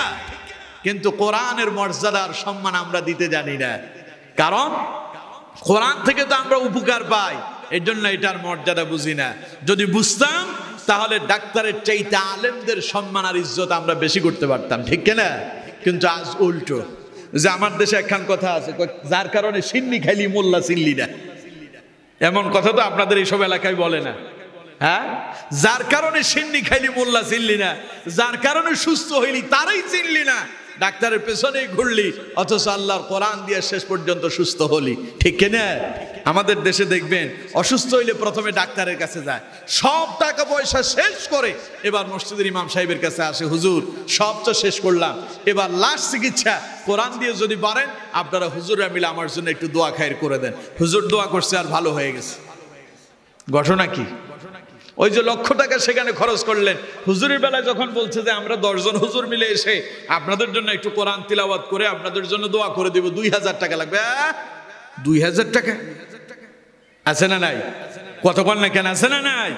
কিন্তু কোরআনের মর্যাদার সম্মান আমরা দিতে জানি না, কারণ কোরআন থেকে তো আমরা উপকার পাই, এর জন্য এটার মর্যাদা বুঝি না। যদি বুঝতাম তাহলে ডাক্তারের চাইতে আলেমদের সম্মান আর ইজ্জত আমরা বেশি করতে পারতাম। ঠিক কিনা? কিন্তু আজ উল্টো। যে আমার দেশে একখান কথা আছে, যার কারণে সিন্নি খাইলি মোল্লা চিনলি না, এমন কথা তো আপনাদের এইসব এলাকায় বলে না? হ্যাঁ, যার কারণে সিন্নি খাইলি মোল্লা চিনলি না, যার কারণে সুস্থ হইলি তারাই চিনলি না, ডাক্তারের পেছনেই ঘুরলি, অথচ আল্লাহর কোরআন দিয়ে শেষ পর্যন্ত সুস্থ হলি। ঠিক কিনা? আমাদের দেশে দেখবেন অসুস্থ হইলে প্রথমে ডাক্তারের কাছে যায়, সব টাকা পয়সা শেষ করে এবার মসজিদের ইমাম সাহেবের কাছে আসে, হুজুর সব তো শেষ করলাম, এবার লাস্ট চিকিৎসা কোরআন দিয়ে যদি পারেন আপনারা হুজুররা মিলে আমার জন্য একটু দোয়া খায়ের করে দেন। হুজুর দোয়া করছে আর ভালো হয়ে গেছে। ঘটনা কি? ওই যে লক্ষ টাকা সেখানে খরচ করলেন, হুজুরের বেলায় যখন বলছে যে আমরা 10 জন হুজুর মিলে এসে আপনাদের জন্য একটু কোরআন তিলাওয়াত করে আপনাদের জন্য দোয়া করে দেব, 2000 টাকা লাগবে। 2000 টাকা আছে না নাই? কতক্ষণ না কেন, আছে না নাই?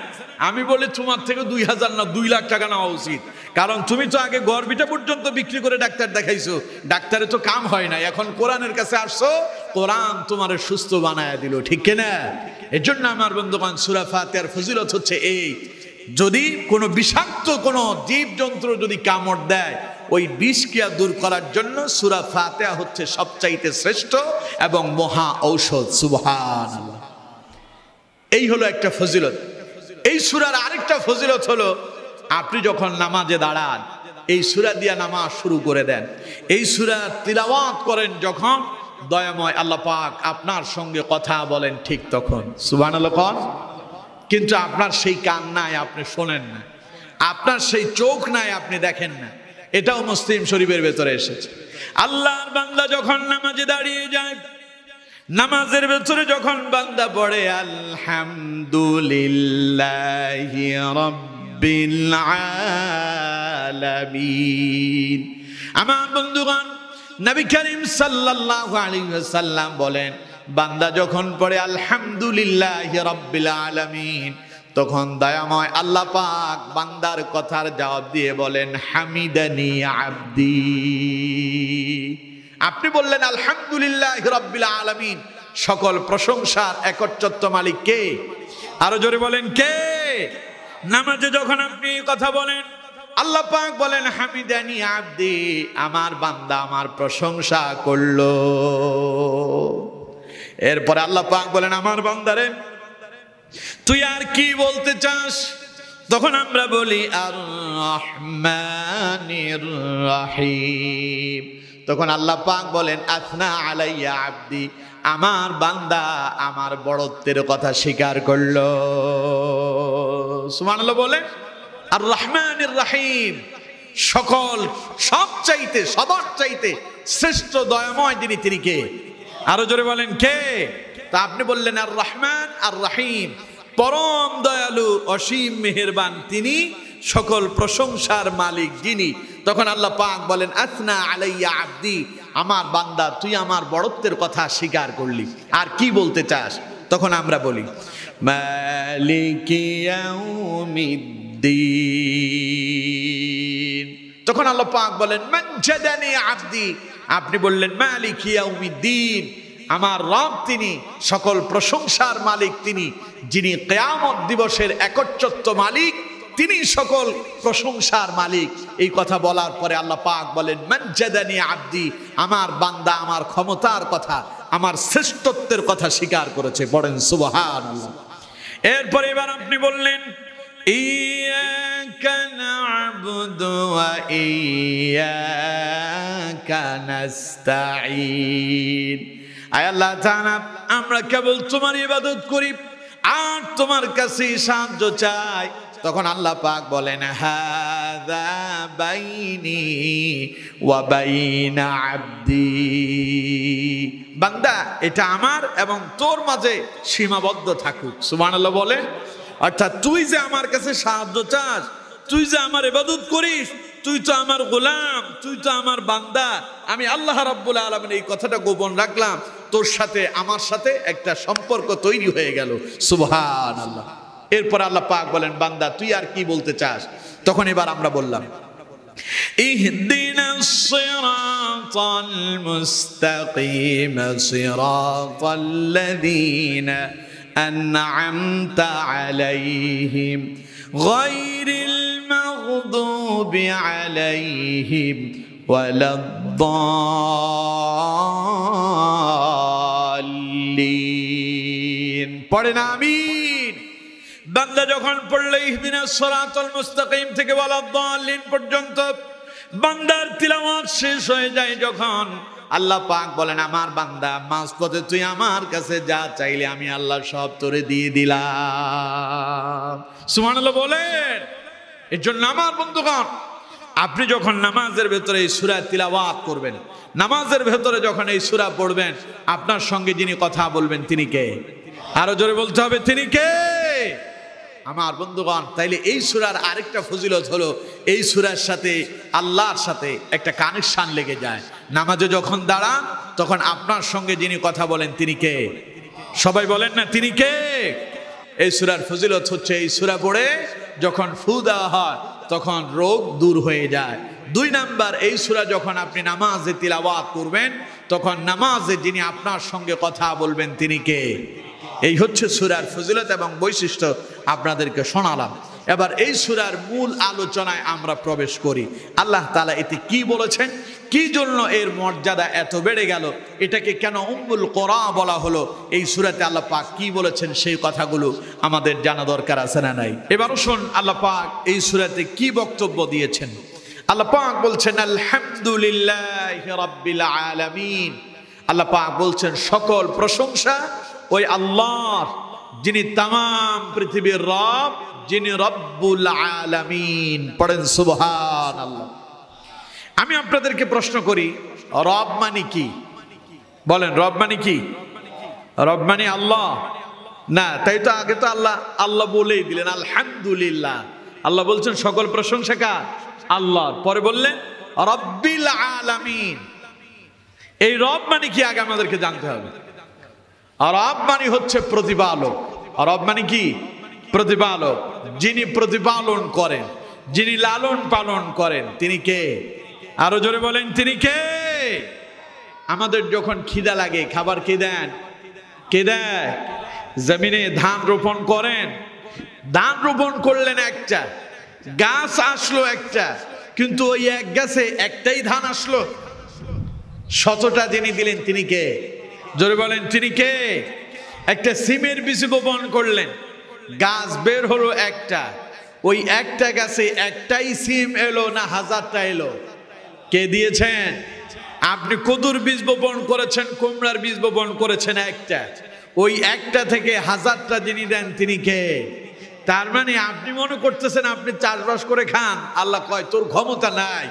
আমি বলি তোমার থেকে 2000 না 2 লাখ টাকা নেওয়া উচিত, কারণ তুমি তো আগে গর্বিটা পর্যন্ত বিক্রি করে ডাক্তার দেখাইছো, ডাক্তারে তো কাম হয় না, এখন কোরআনের কাছে আসছো, কোরআন তোমার সুস্থ বানায় দিল। ঠিক কিনা? এর জন্য আমার বন্ধুগণ, সূরা ফাতিহার ফজিলত হচ্ছে এই, যদি কোনো বিষাক্ত কোনো জীবজন্তু যদি কামড় দেয়, ওই বিষকে দূর করার জন্য সূরা ফাতিহা হচ্ছে সবচাইতে শ্রেষ্ঠ এবং মহা ঔষধ। সুবহানাল্লাহ। এই হলো একটা ফজিলত। এই সূরার আরেকটা ফজিলত হলো, আপনি যখন নামাজে দাঁড়ান এই সূরা দিয়া নামাজ শুরু করে দেন, এই সূরা তিলাওয়াত করেন যখন, দয়াময় আল্লাহ পাক আপনার সঙ্গে কথা বলেন ঠিক তখন। সুবহানাল্লাহ। কিন্তু আপনার সেই কান নাই, আপনি শোনেন না, আপনার সেই চোখ নাই, আপনি দেখেন না। এটাও মুসলিম শরীফের ভেতরে এসেছে। আল্লাহর বান্দা যখন নামাজে দাঁড়িয়ে যায়, নামাজের ভেতরে যখন বান্দা পড়ে আলহামদুলিল্লাহি রাব্বিল আলামিন, আমার বন্ধুগণ, নবী করিম সাল্লাল্লাহু আলাইহি ওয়াসাল্লাম বলেন, বান্দা যখন পড়ে আলহামদুলিল্লাহি রাব্বিল আলামিন, তখন দয়াময় আল্লাহ পাক বান্দার কথার জবাব দিয়ে বলেন হামিদানি আব্দি। আপনি বললেন আলহামদুলিল্লাহি রাব্বিল আলামিন, সকল প্রশংসার একচ্ছত্র মালিক কে? আরো জোরে বলেন কে? নামাজে যখন আপনি কথা বলেন, আল্লাহ পাক বলেন হামিদানি আব্দি, আমার বান্দা আমার প্রশংসা করলো। এরপরে আল্লাহ পাক বলেন আমার বান্দারে তুই আর কি বলতে চাস? তখন আমরা বলি আর রহমানির রহিম। তখন আল্লাহ পাক বলেন আসনা আলাইয়া আব্দি, আমার বান্দা আমার বড়ত্বের কথা স্বীকার করলো। সুবহানাল্লাহ বলে। আর রহমানির রহিম, সকল সবচাইতে সবার চাইতে শ্রেষ্ঠ দয়াময় যিনি, তিনি কে? আরো জোরে বলেন কে? তা আপনি বললেন আর রহমান আর রহিম, পরম দয়ালু অসীম মেহেরবান তিনি, সকল প্রশংসার মালিক যিনি। তখন আল্লাহ পাক বলেন আসনা আলাইয়া আব্দি, আমার বান্দা তুই আমার বড়ত্বের কথা স্বীকার করলি, আর কি বলতে চাস? তখন আমরা বলি মালিকি ইয়াউমিদ্দিন। তখন আল্লাহ পাক বলেন মানজাদানি আব্দি, আপনি বললেন মালিকি ইয়াউমিদ্দিন, আমার রব তিনি, সকল প্রশংসার মালিক তিনি, যিনি কিয়ামত দিবসের একচ্ছত্র মালিক, তিনি সকল প্রশংসার মালিক। এই কথা বলার পরে আল্লাহ পাক বলেন মানজাদানি আব্দি, আমার বান্দা আমার ক্ষমতার কথা, আমার শ্রেষ্ঠত্বের কথা স্বীকার করেছে। পড়েন সুবহানাল্লাহ। এরপরে এবার আপনি বললেন ইয়াকা না'বুদু ওয়া ইয়াকা নাস্তাঈন। আয় আল্লাহ তাআলা, আমরা কেবল তোমার ইবাদত করি আর তোমার কাছে সাহায্য চাই। তখন আল্লাহ পাক বলেন হাযা বাইনি ওয়া বাইনা আব্দি, বান্দা এটা আমার এবং তোর মাঝে সীমাবদ্ধ থাকুক। সুবহানাল্লাহ বলে। অর্থাৎ তুই যে আমার কাছে সাহায্য চাস, তুই যে আমার ইবাদত করিস, তুই তো আমার গোলাম, তুই তো আমার বান্দা। আমি আল্লাহ রাব্বুল আলামিন এই কথাটা গোপন রাখলাম, তোর সাথে আমার সাথে একটা সম্পর্ক তৈরি হয়ে গেল। সুবহানাল্লাহ। এরপর আল্লাহ পাক বলেন বান্দা তুই আর কি বলতে চাস? তখন এবার আমরা বললাম ইহদিনাস সিরাতাল মুস্তাকিম সিরাতাল্লাযীনা আন'আমতা আলাইহিম গায়রিল মাগদুবি আলাইহিম ওয়ালাদ-দাল্লিন। পড়েন আমিন। বান্দা যখন পড়লে ইহদিনাস সিরাতাল মুস্তাকিম থেকে ওয়ালাদ-দাল্লিন পর্যন্ত বান্দার তিলাওয়াত শেষ হয়ে যায়, যখন আল্লাহ পাক বলেন আমার বান্দা মাঝপথে তুই আমার কাছে যা চাইলে আমি আল্লাহ সব তোরে দিয়ে দিলাম। সুবহানাল্লাহ বলেন। এর জন্য আমার বন্ধুগণ, আপনি যখন নামাজের ভেতরে এই সূরা তিলাওয়াত করবেন, নামাজের ভেতরে যখন এই সূরা পড়বেন, আপনার সঙ্গে যিনি কথা বলবেন তিনি কে? আরো জোরে বলতে হবে তিনি কে? আমার বন্ধুগণ, তাইলে এই সূরার আরেকটা ফজিলত হলো এই সূরার সাথে আল্লাহর সাথে একটা কানেকশন লেগে যায়। নামাজে যখন দাঁড়ান তখন আপনার সঙ্গে যিনি কথা বলেন তিনি কে? সবাই বলেন না তিনি কে? এই সূরার ফজিলত হচ্ছে এই সূরা পড়ে যখন ফু দেওয়া হয় তখন রোগ দূর হয়ে যায়। 2 নাম্বার, এই সূরা যখন আপনি নামাজে তিলাওয়াত করবেন তখন নামাজে যিনি আপনার সঙ্গে কথা বলবেন তিনি কে? এই হচ্ছে সূরার ফজিলত এবং বৈশিষ্ট্য আপনাদেরকে শোনালাম। এবার এই সূরার মূল আলোচনায় আমরা প্রবেশ করি। আল্লাহ তাআলা এতে কি বলেছেন, কি জন্য এর মর্যাদা এত বেড়ে গেল, এটাকে কেন উম্মুল কোরআন বলা হলো, এই সূরাতে আল্লাহ পাক কি বলেছেন সেই কথাগুলো আমাদের জানা দরকার আছে না নাই? এবারও শুন আল্লাহ পাক এই সূরাতে কি বক্তব্য দিয়েছেন। আল্লাহ পাক বলছেন আলহামদুলিল্লাহি রাব্বিল আলামিন। আল্লাহ পাক বলছেন সকল প্রশংসা ওই আল্লাহর, যিনি তামাম পৃথিবীর রব, যিনি রব্বুল আলামিন। পড়েন সুবহানাল্লাহ। আমি আপনাদেরকে প্রশ্ন করি রব মানে কি? বলেন রব মানে কি? রব মানে আল্লাহ না? তাই তো আগে তো আল্লাহ আল্লাহ বলেই দিলেন আলহামদুলিল্লাহ। আল্লাহ বলছেন সকল প্রশংসা কার? আল্লাহর। পরে বললেন রব্বিল আলামিন। এই রব মানে কি আগে আমাদেরকে জানতে হবে। রব মানে হচ্ছে প্রতিপালক। রব মানে কি? প্রতিপালক। যিনি প্রতিপালন করেন, যিনি লালন পালন করেন তিনি কে? আরো জোরে বলেন তিনি কে? আমাদের যখন খিদা লাগে খাবার কে দেন? কে দেয়? জমিনে ধান রোপণ করেন, ধান রোপণ করলেন, একটা গাছ আসলো একটা, কিন্তু ওই এক গাছে একটাই ধান আসলো? শতটা যিনি দিলেন তিনি কে? জোরে বলেন তিনি কে? একটা সিমের বীজ বপন করলেন, গাছ বের হলো একটা, ওই একটা গাছে একটাই সিম এলো না হাজারটা এলো? কে দিয়েছেন? আপনি কদুর বীজ বপন করেছেন, কুমড়ার বীজ বপন করেছেন একটা, ওই একটা থেকে হাজারটা যিনি দেন তিনি কে? তার মানে আপনি মনে করতেছেন আপনি চাষবাস করে খান, আল্লাহ কয় তোর ক্ষমতা নাই,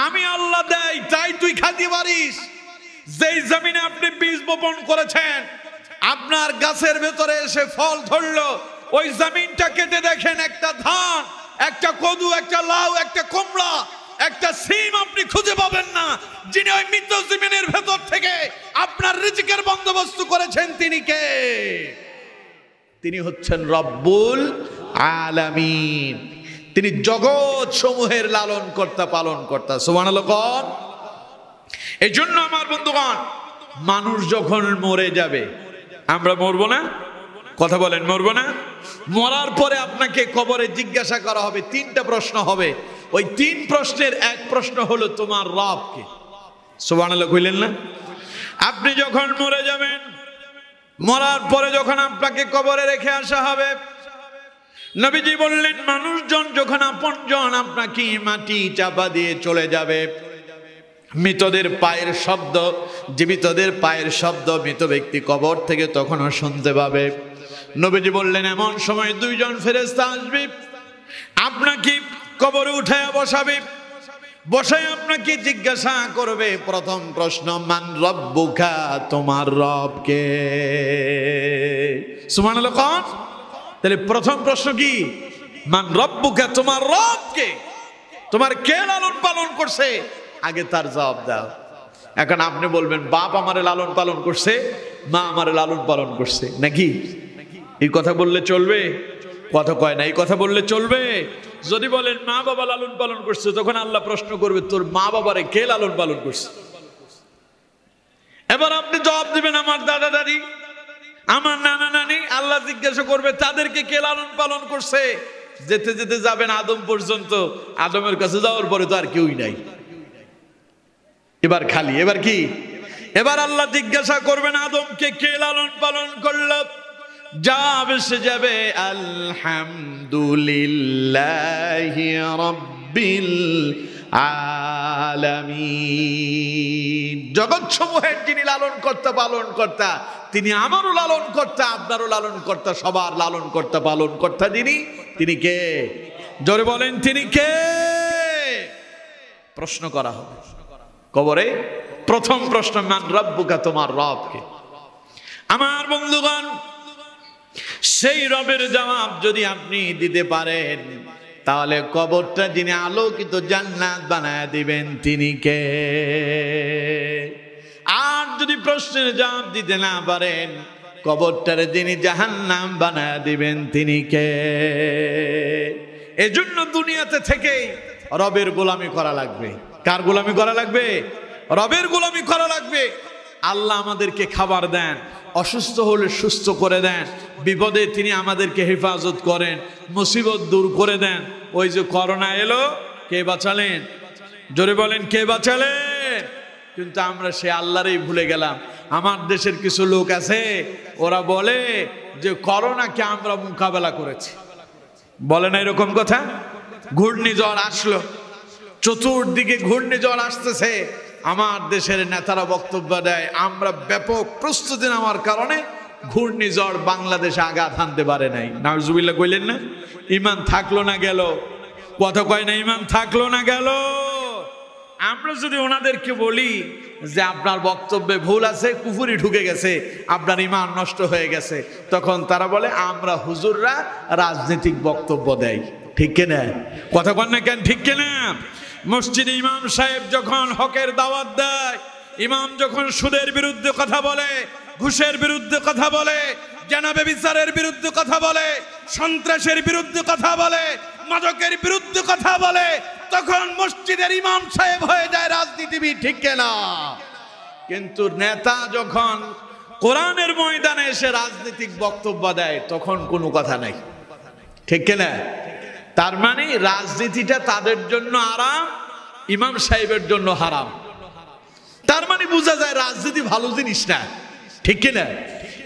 আমি আল্লাহ দেয় তাই তুই খাতে পারিস। যেই জমিনে আপনি বীজ বপন করেছেন, আপনার গাছের ভেতরে এসে ফল ধরলো, ওই জমিনটা কেটে দেখেন একটা ধান, একটা কদু, একটা লাউ, একটা কুমড়া, একটা সিম আপনি খুঁজে পাবেন না। যিনি ওই মৃত জমিনের ভেতর থেকে আপনার রিজিকের বন্দোবস্ত করেছেন তিনি কে? তিনি হচ্ছেন রব্বুল আলামিন। তিনি জগৎ সমূহের লালন কর্তা, পালন কর্তা। সুবহানাল্লাহ। এই জন্য আমার বন্ধুগণ, মানুষ যখন মরে যাবে, আমরা মরবো না? কথা বলেন, মরবো না? মরার পরে আপনাকে কবরে জিজ্ঞাসা করা হবে, তিনটা প্রশ্ন হবে। ওই তিন প্রশ্নের এক প্রশ্ন হলো তোমার রব কে? সুবহানাল্লাহ কইলেন না? আপনি যখন মরে যাবেন, মরার পরে যখন আপনাকে কবরে রেখে আসা হবে, নবীজি বললেন মানুষজন যখন আপনজন আপনাকে মাটি চাপা দিয়ে চলে যাবে, মৃতদের পায়ের শব্দ, জীবিতদের পায়ের শব্দ মৃত ব্যক্তি কবর থেকে তখনও শুনতে পাবে। নবীজি বললেন এমন সময় দুইজন ফেরেশতা আসবে, আপনাকে কবরে উঠায় বসাবে, বসায় আপনাকে জিজ্ঞাসা করবে, প্রথম প্রশ্ন মান রব্বুকা, তোমার রব কে? সুবহানাল্লাহ। কোন? তাহলে প্রথম প্রশ্ন কি? মান রব্বুকা, তোমার রব কে? তোমার কে লালন পালন করছে? আগে তার জবাব দাও। এখন আপনি বলবেন বাপ আমারে লালন পালন করছে, মা আমারে লালন পালন করছে, নাকি? এই কথা বললে চলবে? কথা কয় না, এই কথা বললে চলবে? যদি বলেন মা বাবা লালন পালন করছে, তখন আল্লাহ প্রশ্ন করবে তোর মা বাবারে কে লালন পালন করছে? এবার আপনি জবাব দিবেন আমার দাদা দাদি, আমার নানা নানি। আল্লাহ জিজ্ঞাসা করবে তাদেরকে কে লালন পালন করছে? যেতে যেতে যাবেন আদম পর্যন্ত, আদমের কাছে যাওয়ার পরে তো আর কেউই নাই, এবার খালি। এবার কি? এবার আল্লাহ জিজ্ঞাসা করবেন আদমকে কে লালন পালন করল? জবাব এসে যাবে আলহামদুলিল্লাহি রাব্বিল আলামিন। জগৎ সমূহের যিনি লালন কর্তা, পালন কর্তা, তিনি আমারও লালন কর্তা, আপনারও লালন কর্তা, সবার লালন কর্তা, পালন কর্তা যিনি, তিনি কে? জোরে বলেন তিনি কে? প্রশ্ন করা হবে কবরে। প্রথম প্রশ্ন মান রব্বুকা, তোমার রব কে? আমার বন্ধুগণ, সেই রবের জবাব যদি আপনি দিতে পারেন, তাহলে কবরটা যিনি আলোকিত জান্নাত বানায় দিবেন তিনি কে? আর যদি প্রশ্নের জবাব দিতে না পারেন, কবরটারে যিনি জাহান্নাম বানায় দিবেন তিনি কে? এজন্য দুনিয়াতে থেকে রবের গোলামি করা লাগবে। কার গোলামি করা লাগবে? রবের গোলামি করা লাগবে। আল্লাহ আমাদেরকে খাবার দেন, অসুস্থ হলে সুস্থ করে দেন, বিপদে তিনি আমাদেরকে হেফাজত করেন, মুসিবত দূর করে দেন। ওই যে করোনা এলো, কে বাঁচালেন? জোরে বলেন কে বাঁচালেন? কিন্তু আমরা সে আল্লাহরই ভুলে গেলাম। আমার দেশের কিছু লোক আছে, ওরা বলে যে করোনাকে আমরা মোকাবেলা করেছি। বলে না এরকম কথা? ঘূর্ণিঝড় আসলো, চতুর্দিকে ঘূর্ণিঝড় আসতেছে, আমার দেশের নেতারা বক্তব্য দেয় আমরা ব্যাপক প্রস্তুতি নেওয়ার কারণে ঘূর্ণিঝড় বাংলাদেশে আঘাত হানতে পারে নাই। নাউজুবিল্লাহ কইলেন না? ইমান থাকলো না গেল? কথা কয় না ইমান থাকলো না গেল? আমরা যদি ওনাদেরকে বলি যে আপনার বক্তব্যে ভুল আছে, কুফরি ঢুকে গেছে, আপনার ইমান নষ্ট হয়ে গেছে, তখন তারা বলে আমরা হুজুররা রাজনৈতিক বক্তব্য দেয়। ঠিক কিনা? কথা কন না কেন? ঠিক কিনা? মসজিদে ইমাম সাহেব যখন হকের দাওয়াত দেয়, ইমাম যখন সুদের বিরুদ্ধে কথা বলে, ঘুষের বিরুদ্ধে কথা বলে, জানাবে বিচারের বিরুদ্ধে কথা বলে, সন্ত্রাসের বিরুদ্ধে কথা বলে, মাদকের বিরুদ্ধে কথা বলে, তখন মসজিদের ইমাম সাহেব হয়ে যায় রাজনীতিবিদ। ঠিক কিনা? কিন্তু নেতা যখন কোরআনের ময়দানে এসে রাজনৈতিক বক্তব্য দেয় তখন কোনো কথা নাই, ঠিক কিনা? তার মানে রাজনীতিটা তাদের জন্য আরাম, ইমাম সাহেবের জন্য হারাম। তার মানে বোঝা যায় রাজনীতি ভালো জিনিস না, ঠিক কিনা?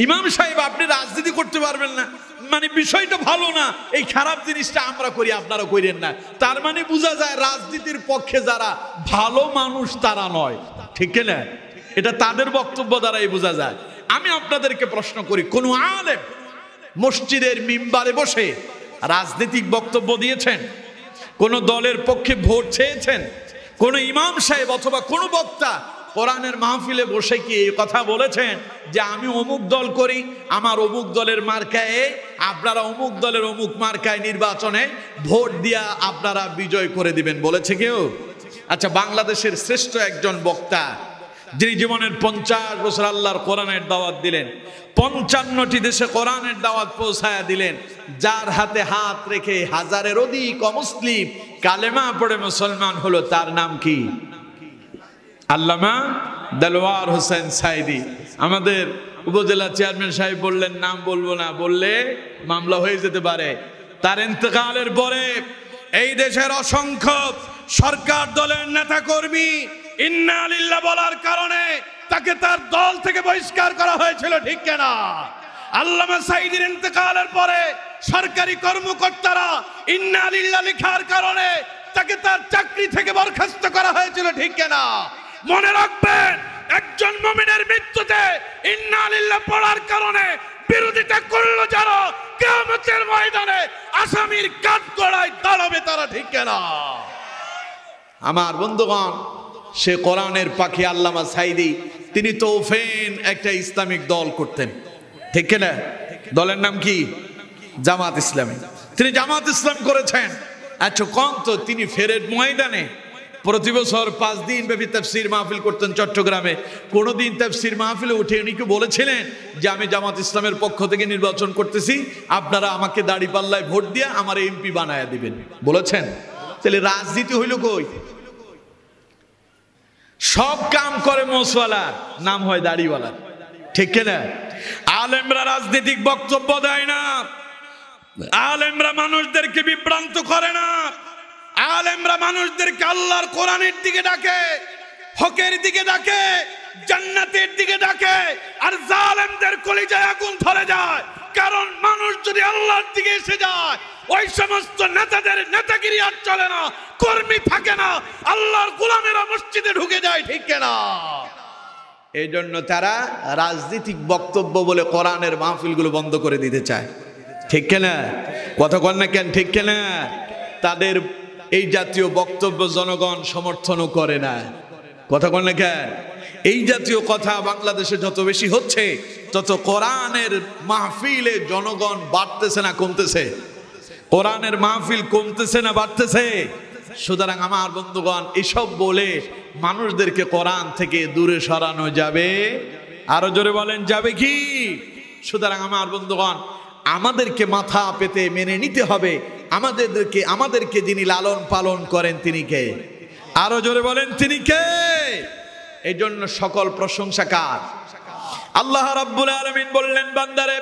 ইমাম সাহেব আপনি রাজনীতি করতে পারবেন না মানে বিষয়টা ভালো না, এই খারাপ জিনিসটা আমরা করি আপনারা করেন না, তার মানে বোঝা যায় রাজনীতির পক্ষে যারা ভালো মানুষ তারা নয়, ঠিক কিনা? এটা তাদের বক্তব্য দ্বারাই বোঝা যায়। আমি আপনাদেরকে প্রশ্ন করি, কোন আলেম মসজিদের মিম্বারে বসে রাজনৈতিক বক্তব্য দিয়েছেন? কোন দলের পক্ষে ভোট চেয়েছেন? কোন ইমাম সাহেব অথবা কোন বক্তা কোরআনের মাহফিলে বসে কি এই কথা বলেছেন যে আমি অমুক দল করি, আমার অমুক দলের মার্কায়, আপনারা অমুক দলের অমুক মার্কায় নির্বাচনে ভোট দিয়া আপনারা বিজয় করে দিবেন, বলেছে কেউ? আচ্ছা, বাংলাদেশের শ্রেষ্ঠ একজন বক্তা যিনি জীবনের 50 বছর আল্লাহর কোরআনের দাওয়াত দিলেন, 55টি দেশে কোরআনের দাওয়াত পৌঁছায়া দিলেন, যার হাতে হাত রেখে হাজারের অধিক অমুসলিম কালেমা পড়ে মুসলমান হলো, তার নাম কি? আল্লামা দেলোয়ার হোসেন সাইদি। আমাদের উপজেলা চেয়ারম্যান সাহেব বললেন নাম বলবো না, বললে মামলা হয়ে যেতে পারে। তার ইন্তেকালের পরে এই দেশের অসংখ্য সরকার দলের নেতা কর্মী ইন্না লিল্লাহ বলার কারণে তাকে তার দল থেকে বহিষ্কার করা হয়েছিল, ঠিক কিনা? আল্লামা সাইদির ইন্তেকালের পরে সরকারি কর্মকর্তারা ইন্না লিল্লাহ লেখার কারণে তাকে তার চাকরি থেকে বরখাস্ত করা হয়েছিল, ঠিক কিনা? মনে রাখবেন, একজন মুমিনের মৃত্যুতে ইন্না লিল্লাহ পড়ার কারণে বিরোধিতা করলো যারা, কিয়ামতের ময়দানে আসামির কাঠগড়ায় দাঁড়াবে তারা, ঠিক কিনা? আমার বন্ধুগণ, সে কোরআনের পাখি আল্লামা সাইদি, তিনি তৌফেন একটা ইসলামিক দল করতেন, ঠিক কিনা? দলের নাম কি? জামাত ইসলামী। তিনি জামাত ইসলাম করেছেন। আচ্ছা, কম তো তিনি ফেরের ময়দানে প্রতি বছর 5 দিন ব্যাপী তাফসীর মাহফিল করতেন চট্টগ্রামে। কোনোদিন তাফসীর মাহফিলে উঠে উনি কি বলেছিলেন যে আমি জামাত ইসলামের পক্ষ থেকে নির্বাচন করতেছি, আপনারা আমাকে দাড়িপাল্লায় ভোট দিয়ে আমার এমপি বানায়া দিবেন? বলেছেন? তাহলে রাজনীতি হইল কই? সব কাম করে মোসওয়ালা, নাম হয় দাড়িওয়ালা, ঠিক কিনা? আলেমরা রাজনৈতিক বক্তব্য দেয় না, আলেমরা মানুষদেরকে বিভ্রান্ত করে না, আলেমরা মানুষদেরকে আল্লাহর কোরআনের দিকে ডাকে, হকের দিকে ডাকে, জান্নাতের দিকে ডাকে। আর জালেমদের কলিজায় আগুন ধরে যায়, কারণ মানুষ যদি আল্লাহর দিকে এসে যায় ওই সমস্ত নেতাদের নেতাগিরি আর চলে না, কর্মী থাকে না, আল্লাহর গোলামেরা মসজিদে ঢুকে যায়, ঠিক কিনা? এই জন্য তারা রাজনৈতিক বক্তব্য বলে কোরআনের মাহফিলগুলো বন্ধ করে দিতে চায়, ঠিক কিনা? কথা কন না কেন, ঠিক কিনা? তাদের এই জাতীয় বক্তব্য জনগণ সমর্থনও করে না, কথা কন না কেন? এই জাতীয় কথা বাংলাদেশে যত বেশি হচ্ছে তত কোরআনের মাহফিলে জনগণ বাড়তেছে না কমতেছে? কোরআনের মাহফিল কমতেছে না বাড়তেছে? সুতরাং আমার বন্ধুগণ, এসব বলে মানুষদেরকে কোরআন থেকে দূরে সরানো যাবে? আরো জোরে বলেন, যাবে কি? সুতরাং আমার বন্ধুগণ, আমাদেরকে মাথা পেতে মেনে নিতে হবে, আমাদেরকে যিনি লালন পালন করেন তিনি কে? আরো জোরে বলেন, তিনি কে? এই জন্য সকল প্রশংসা কার? আল্লাহ রাব্বুল আলামিন বললেন, বান্দারে,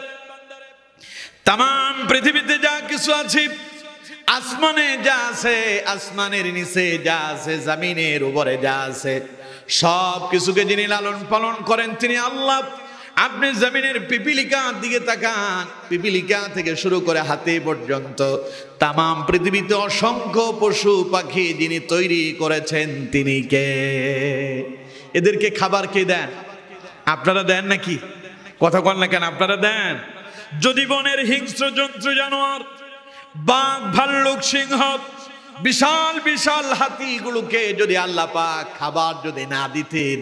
তাম পৃথিবীতে যা কিছু আছে, আসমানে যা আছে, আসমানের নিচে যা আছে, জমিনের উপরে যা আছে, সব কিছুকে যিনি লালন পালন করেন তিনি আল্লাহ। আপনি জমিনের পিপিলিকার দিকে তাকান, পিপিলিকা থেকে শুরু করে হাতি পর্যন্ত তাম পৃথিবীতে অসংখ্য পশু পাখি যিনি তৈরি করেছেন তিনি কে? এদেরকে খাবার কে দেন? আপনারা দেন নাকি? কথা বল না কেন? আপনারা দেন? যদি বনের হিংস্র জন্তু জানোয়ার, বাঘ, ভাল্লুক, সিংহ, বিশাল বিশাল হাতিগুলোকে যদি আল্লাহ পাক খাবার যদি না দিতেন,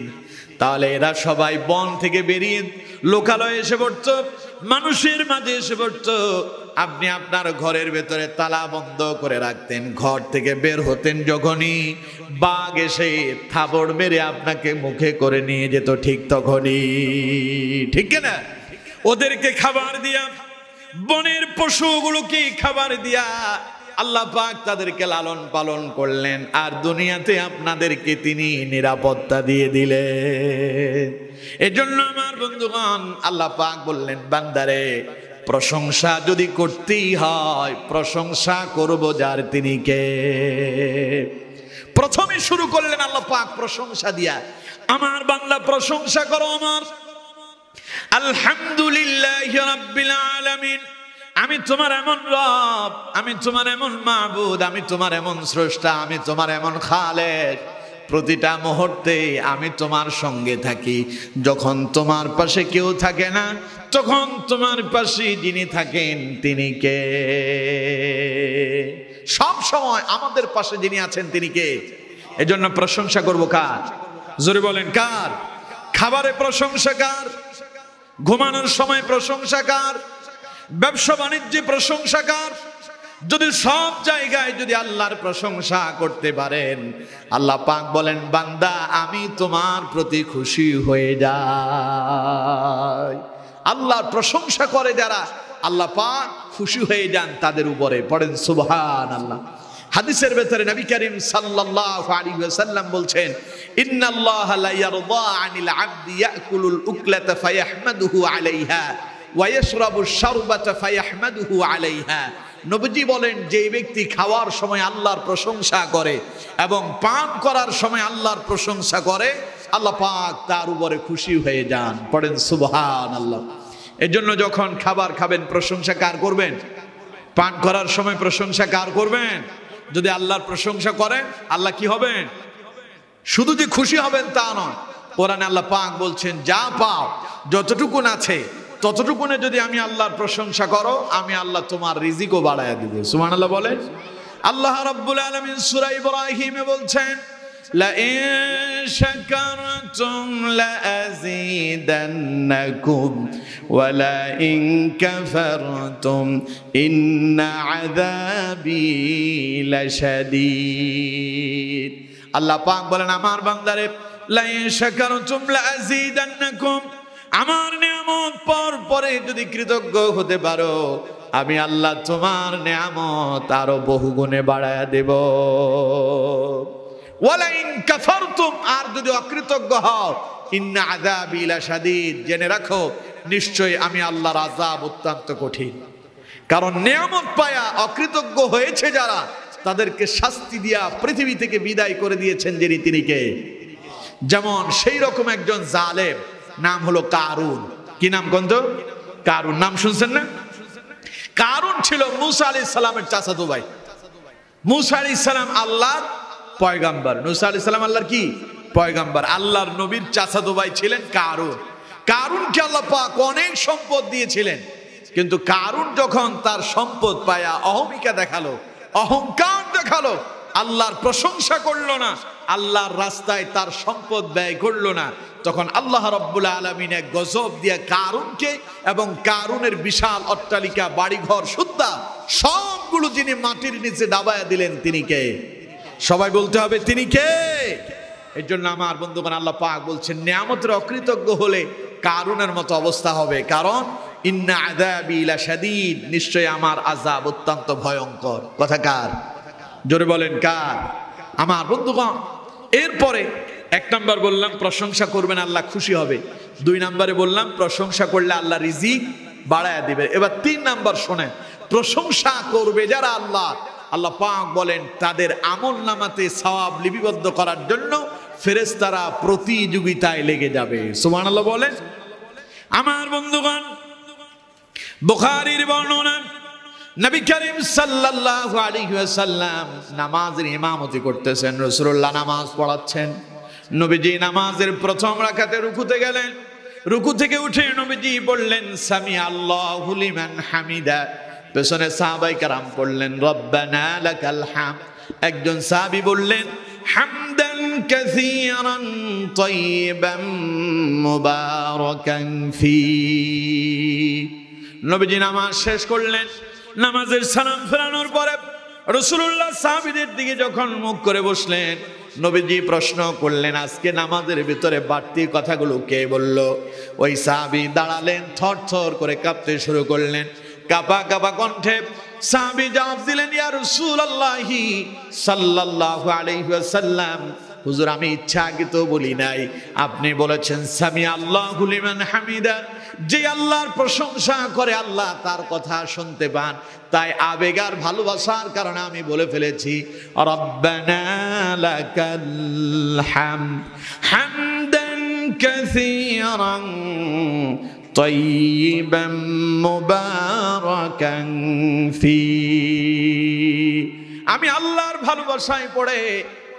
তাহলে এরা সবাই বন থেকে বেরিয়ে লোকালয়ে এসে পড়তো, মানুষের মাঝে এসে পড়তো। আপনি আপনার ঘরের ভেতরে তালা বন্ধ করে রাখতেন, ঘর থেকে বের হতেন যখনই, বাঘ এসে থাবড় মেরে আপনাকে মুখে করে নিয়ে যেত ঠিক তখনই, ঠিক না? ওদেরকে খাবার দিয়া, বনের পশুগুলোকে খাবার দিয়া আল্লাহ পাক তাদেরকে লালন পালন করলেন, আর দুনিয়াতে আপনাদেরকে তিনি নিরাপত্তা দিয়ে দিলেন। এজন্য আমার বন্ধুগণ, আল্লাহ পাক বললেন, বান্দারে প্রশংসা যদি করতেই হয়, প্রশংসা করব যার তিনি কে। প্রথমে শুরু করলেন আল্লাহ পাক প্রশংসা দিয়া, আমার বান্দা প্রশংসা করো আমার। আলহামদুলিল্লাহি রাব্বিল আলামিন, আমি তোমার এমন রব, আমি তোমার এমন মাবুদ, আমি তোমার এমন স্রষ্টা, আমি তোমার এমন খালেক, প্রতিটা মুহূর্তে আমি তোমার সঙ্গে থাকি। যখন তোমার পাশে কেউ থাকে না, তখন তোমার পাশে যিনি থাকেন তিনি কে? সব সময় আমাদের পাশে যিনি আছেন তিনি কে? এজন্য প্রশংসা করব কার? জোরে বলেন কার? খাবারে প্রশংসা কার? ঘুমানোর সময় প্রশংসা কার? ব্যবসা বাণিজ্যে প্রশংসা কার? যদি সব জায়গায় যদি আল্লাহর প্রশংসা করতে পারেন, আল্লাহ পাক বলেন, বান্দা আমি তোমার প্রতি খুশি হয়ে যাই। আল্লাহর প্রশংসা করে যারা, আল্লাহ পাক খুশি হয়ে যান তাদের উপরে। পড়েন সুবহানাল্লাহ। হাদিসের ভেতরে নবী করিম সাল্লাল্লাহু আলাইহি ওয়াসাল্লাম বলছেন, ইন্নাল্লাহা লা ইয়ারদা আনিল আবদি ইয়াকুলুল উকলাতা ফায়াহমাদুহু আলাইহা ওয়া ইয়াশরাবু শারবাতা ফায়াহমাদুহু আলাইহা। নবীজি বলেন, যে ব্যক্তি খাওয়ার সময় আল্লাহর প্রশংসা করে এবং পান করার সময় আল্লাহর প্রশংসা করে, আল্লাহ পাক তার উপরে খুশি হয়ে যান। পড়েন সুবহানাল্লাহ। এজন্য যখন খাবার খাবেন প্রশংসা কার করবেন? পান করার সময় প্রশংসা কার করবেন? যদি আল্লাহর প্রশংসা করেন, আল্লাহ কি হবেন? শুধু যে খুশি হবেন তা নয়, কোরআনে আল্লাহ পাক বলছেন, যা পাও যতটুকুন আছে ততটুকুনে যদি আমি আল্লাহর প্রশংসা করো, আমি আল্লাহ তোমার রিজিকও বাড়ায়া দিব। সুবহানাল্লাহ বলেন। আল্লাহ রাব্বুল আলামিন সূরা ইব্রাহিমে বলছেন, লা ইন শাকারতুম লা আযীদান্নাকুম ওয়া লা ইন কাফারতুম ইন্না আযাবি লাশাদীদ। আল্লাহ পাক বলেন, আমার বান্দারে, লা ইন শাকারতুম লা আযীদান্নাকুম, আমার নিয়ামত পর পরে যদি কৃতজ্ঞ হতে পারো, আমি আল্লাহ তোমার নিয়ামত আরো বহুগুণে বাড়ায়া দেব। ওয়ালা ইন কাফারতুম, আর যদি অকৃতজ্ঞ হও, ইন্না আযাবি লাশাদীদ, জেনে রাখো নিশ্চয়ই আমি আল্লাহর আযাব অত্যন্ত কঠিন। কারণ নিয়ামত পায়া অকৃতজ্ঞ হয়েছে যারা, তাদেরকে শাস্তি দিয়া পৃথিবী থেকে বিদায় করে দিয়েছেন যিনি, তিনি কে? যেমন সেই রকম একজন জালেম, নাম হলো কারুন। কি নাম কোন? কারুন। নাম শুনছেন না? কারুন ছিল মূসা আলাইহিস সালামের চাচাতো ভাই। মূসা আলাইহিস সালাম আল্লাহর পয়গাম্বর। মূসা আলাইহিস সালাম আল্লাহর কি? পয়গাম্বর। আল্লাহর নবীর চাচাতো ভাই ছিলেন কারুন। কারুনকে আল্লাহ পাক অনেক সম্পদ দিয়েছিলেন, কিন্তু কারুন যখন তার সম্পদ পায়া অহমিকা দেখালো, অহংকার দেখালো, আল্লাহর প্রশংসা করলো না, আল্লাহর রাস্তায় তার সম্পদ ব্যয় করলো না, তখন আল্লাহ রাব্বুল আলামিন এক গজব দিয়ে কারুনকে এবং কারুনের বিশাল অট্টালিকা, বাড়িঘর সুদ্ধা সবগুলো যিনি মাটির নিচে দাবায়া দিলেন, তিনি কে? সবাই বলতে হবে তিনি কে? এর জন্য আমার বন্ধুগণ, আল্লাহ পাক বলছেন, নিয়ামতের অকৃতজ্ঞ হলে কারুনের মতো অবস্থা হবে। কারণ ইন্না আযাবি লাশাদীদ, নিশ্চয় আমার আযাব অত্যন্ত ভয়ঙ্কর। কথা কার? জোরে বলেন কার? আমার বন্ধুগণ, এরপরে এক নাম্বার বললাম প্রশংসা করবেন, আল্লাহ খুশি হবে। দুই নাম্বারে বললাম প্রশংসা করলে আল্লাহ রিজিক বাড়ায়া দিবে। এবার তিন নাম্বার শোনেন, প্রশংসা করবে যারা আল্লাহ, আল্লাহ পাক বলেন তাদের আমল নামাতে সওয়াব লিপিবদ্ধ করার জন্য ফেরেশতারা প্রতিযোগিতায় লেগে যাবে। সুবহানাল্লাহ বলেন। আমার বন্ধুগণ, বুখারীর বর্ণনা, নবী করিম সাল্লাল্লাহু আলাইহি ওয়াসাল্লাম নামাজের ইমামতি করতেছেন, রাসূলুল্লাহ নামাজ পড়াচ্ছেন। নবীজি নামাজের প্রথম রাকাতে রুকুতে গেলেন। রুকু থেকে উঠে নবীজি বললেন, সামি আল্লাহু লিমান হামিদা। পেছনে সাহাবায়ে কেরাম পড়লেন, রব্বানা লাকাল হামদ। একজন সাহাবী বললেন, হামদান কাসীরান তাইয়িবান মুবারাকান ফি। নবীজি নামাজ শেষ করলেন। নামাজের সালাম ফেরানোর পরে রাসূলুল্লাহ সাহাবীদের দিকে যখন মুখ করে বসলেন, নবীজি প্রশ্ন করলেন, আজকে নামাজের ভিতরে বাড়তি কথাগুলো কে বলল? ওই সাহাবী দাঁড়ালেন, থরথর করে কাঁপতে শুরু করলেন। কাঁপা কাঁপা কণ্ঠে সাহাবী জবাব দিলেন, ইয়া রাসূলুল্লাহ সাল্লাল্লাহু আলাইহি ওয়াসাল্লাম, হুজুর আমি ইচ্ছাকৃত বলি নাই, আপনি বলেছেন সামি আল্লাহু লিমান হামিদা, যে আল্লাহর প্রশংসা করে আল্লাহ তার কথা শুনতে পান, তাই আবেগ আর ভালোবাসার কারণে আমি বলে ফেলেছি রব্বানা লাকাল হামদ হামদান কাসীরান তাইয়িবান মুবারাকান ফি। আমি আল্লাহর ভালোবাসায় পড়ে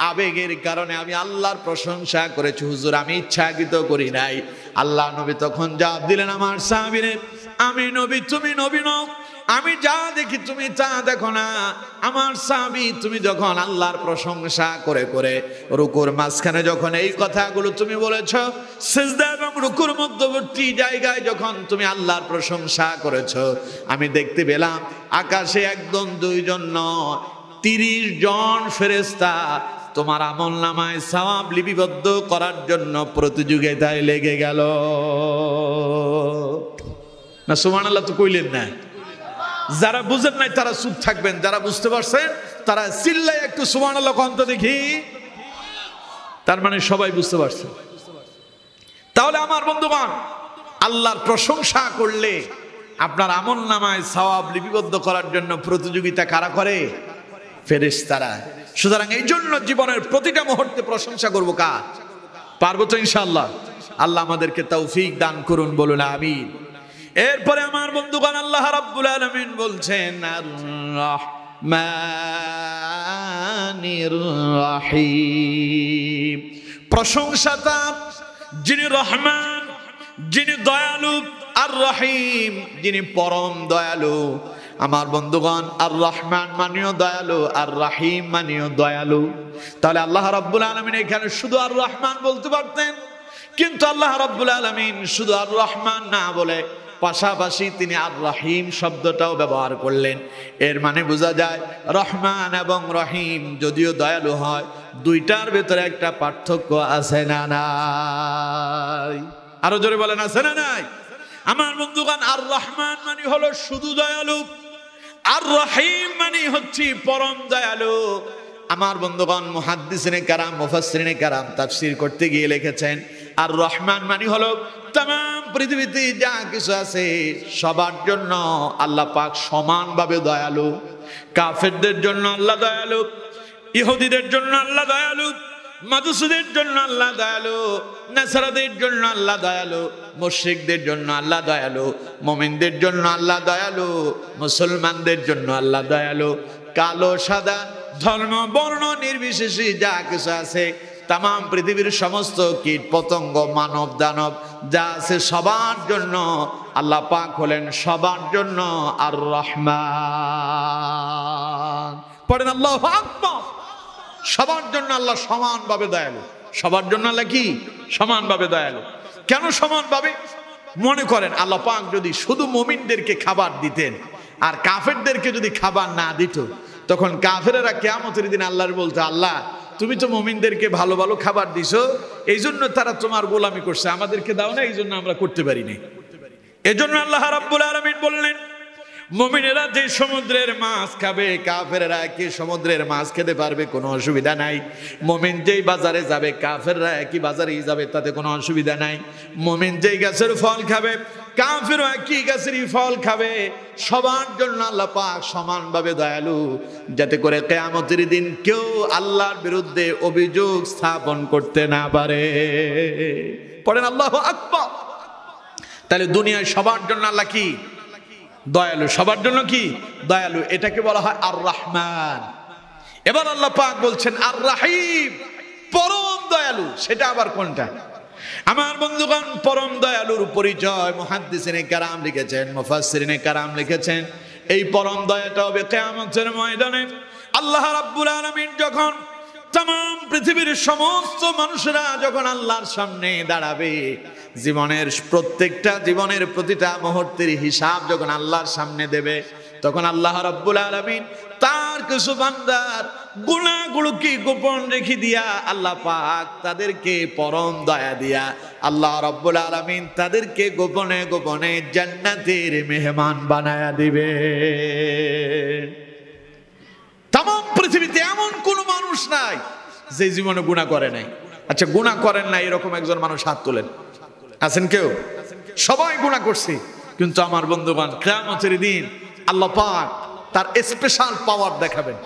আবেগের কারণে আমি আল্লাহর প্রশংসা করেছি হুজুর, আমি ইচ্ছাকৃত করি নাই। আল্লাহ নবী তখন জবাব দিলেন, আমার সাহাবীরে, আমি নবী তুমি নবী নও, আমি যা দেখি তুমি তা দেখো না। আমার সাহাবী, তুমি যখন আল্লাহর প্রশংসা করে করে রুকুর মাঝখানে যখন এই কথাগুলো তুমি বলেছ, সিজদা এবং রুকুর মধ্যবর্তী জায়গায় যখন তুমি আল্লাহর প্রশংসা করেছ, আমি দেখতে পেলাম আকাশে একজন দুইজন নয় 30 জন ফেরেশতা তোমার আমলনামায় সওয়াব লিপিবদ্ধ করার জন্য প্রতিযোগিতায় লেগে গেল। না সুবহানাল্লাহ তো কইলেন না? যারা বুঝেন নাই তারা চুপ থাকবেন, যারা বুঝতে পারছেন তারা চিল্লায় একটু সুবহানাল্লাহ কোন তো দেখি। তার মানে সবাই বুঝতে পারছে। তাহলে আমার বন্ধুগণ, আল্লাহর প্রশংসা করলে আপনার আমলনামায় সওয়াব লিপিবদ্ধ করার জন্য প্রতিযোগিতা কারা করে? ফেরেশতারা। সুতরাং এই জন্য জীবনের প্রতিটা মুহূর্তে প্রশংসা করব কার? পারবো তো ইনশাআল্লাহ। আল্লাহ আমাদেরকে তৌফিক দান করুন, বলুন আমিন। এরপরে আমার বন্ধুগণ, আল্লাহ রাব্বুল আলামিন বলছেন আর রহমানির রহিম। প্রশংসা তার যিনি রহমান, যিনি দয়ালু, আর রহিম যিনি পরম দয়ালু। আমার বন্ধুগণ, আর রহমান মানিও দয়ালু, আর রহিম মানিও দয়ালু। তাহলে আল্লাহ রাব্বুল আলামিন এখানে শুধু আর রহমান বলতে পারতেন, কিন্তু আল্লাহ রাব্বুল আলামিন শুধু আর রহমান না বলে পাশাপাশি তিনি আর রহিম শব্দটাও ব্যবহার করলেন। এর মানে বোঝা যায় রহমান এবং রহিম যদিও দয়ালু হয়, দুইটার ভেতরে একটা পার্থক্য আছে না নাই? আরো জোরে বলেন, আছে না নাই? আমার বন্ধুগণ, আর রহমান মানে হলো শুধু দয়ালু, আর রহিম মানে হচ্ছে পরম দয়ালু। আমার বন্ধুগণ, মুহাদ্দিসিনে কারাম, মুফাসসিরিনে কারাম তাফসীর করতে গিয়ে লিখেছেন আর রহমান মানে হলো तमाम পৃথিবীতে যা কিছু আছে সবার জন্য আল্লাহ পাক সমানভাবে দয়ালু। কাফেরদের জন্য আল্লাহ দয়ালু, ইহুদিদের জন্য আল্লাহ দয়ালু, মাদুসীদের জন্য আল্লাহ দয়ালু, নাসারাদের জন্য আল্লাহ দয়ালু, মুশরিকদের জন্য আল্লাহ দয়ালু, মুমিনদের জন্য আল্লাহ দয়ালু, মুসলমানদের জন্য আল্লাহ দয়ালু। কালো সাদা ধর্ম বর্ণ নির্বিশেষে যা কিছু আছে, तमाम পৃথিবীর সমস্ত কীট পতঙ্গ মানব দানব যা আছে সবার জন্য আল্লাহ পাক হলেন সবার জন্য আর রহমান। পড়েন আল্লাহু আকবার। সবার জন্য আল্লাহ সমানভাবে দয়ালু। সবার জন্য আল্লাহ কি? সমানভাবে দয়ালু। কেন সমানভাবে? মনে করেন আল্লাহ পাক যদি শুধু মুমিনদেরকে খাবার দিতেন আর কাফেরদেরকে যদি খাবার না দিত, তখন কাফেরেরা কিয়ামতের দিন আল্লাহর বলতো, আল্লাহ তুমি তো মুমিনদেরকে ভালো ভালো খাবার দিছো, এই জন্য তারা তোমার গোলামি করছে, আমাদেরকে দাও না, এই জন্য আমরা করতে পারিনি। এজন্য আল্লাহ রাব্বুল আলামিন বললেন, মুমিনেরা যে সমুদ্রের মাছ খাবে, কাফেররা কি সমুদ্রের মাছ খেতে পারবে, কোনো অসুবিধা নাই। মুমিন যেই বাজারে যাবে, কাফেররা একই বাজারেই যাবে, তাতে কোনো অসুবিধা নাই। মুমিন যেই গাছের ফল খাবে, কাফেরও একই গাছেরই ফল খাবে। সবার জন্য আল্লাহ পাক সমানভাবে দয়ালু, যাতে করে কিয়ামতের দিন কেউ আল্লাহর বিরুদ্ধে অভিযোগ স্থাপন করতে না পারে। পড়েন আল্লাহু আকবার। তাহলে দুনিয়ায় সবার জন্য আল্লাহ কি? দয়ালু। সবার জন্য কি? দয়ালু। এটাকে বলা হয় আর রহমান। এবার আল্লাহ পাক বলছেন আর রহিম, পরম দয়ালু। সেটা আবার কোনটা? আমার বন্ধুগণ, পরম দয়ালুর পরিচয় মুহাদ্দিসিনে কারাম লিখেছেন, মুফাসসিরিনে কারাম লিখেছেন, এই পরম দয়াটা হবে কিয়ামতের ময়দানে। আল্লাহ রাব্বুল আলামিন যখন तमाम পৃথিবীর সমস্ত মানুষরা যখন আল্লাহর সামনে দাঁড়াবে, জীবনের প্রত্যেকটা জীবনের প্রতিটা মুহূর্তের হিসাব যখন আল্লাহর সামনে দেবে, তখন আল্লাহ রাব্বুল আলামিন তার কিছু বান্দার গুনাহগুলোকে গোপন রেখে দিয়া আল্লাহ পাক তাদেরকে পরম দয়া দিয়া আল্লাহ রাব্বুল আলামিন তাদেরকে গোপনে গোপনে জান্নাতের মেহমান বানায়া দিবে। তামাম পৃথিবীতে এমন কোন মানুষ নাই যে জীবনে গুনাহ করে নাই। আচ্ছা, গুনাহ করেন না এরকম একজন মানুষ হাত তোলেন, আছেন কেউ? সবাই গুনাহ করছে, কিন্তু আমার বন্ধুগণ কিয়ামতের দিন আল্লাহ পাক তার স্পেশাল পাওয়ার দেখাবেন,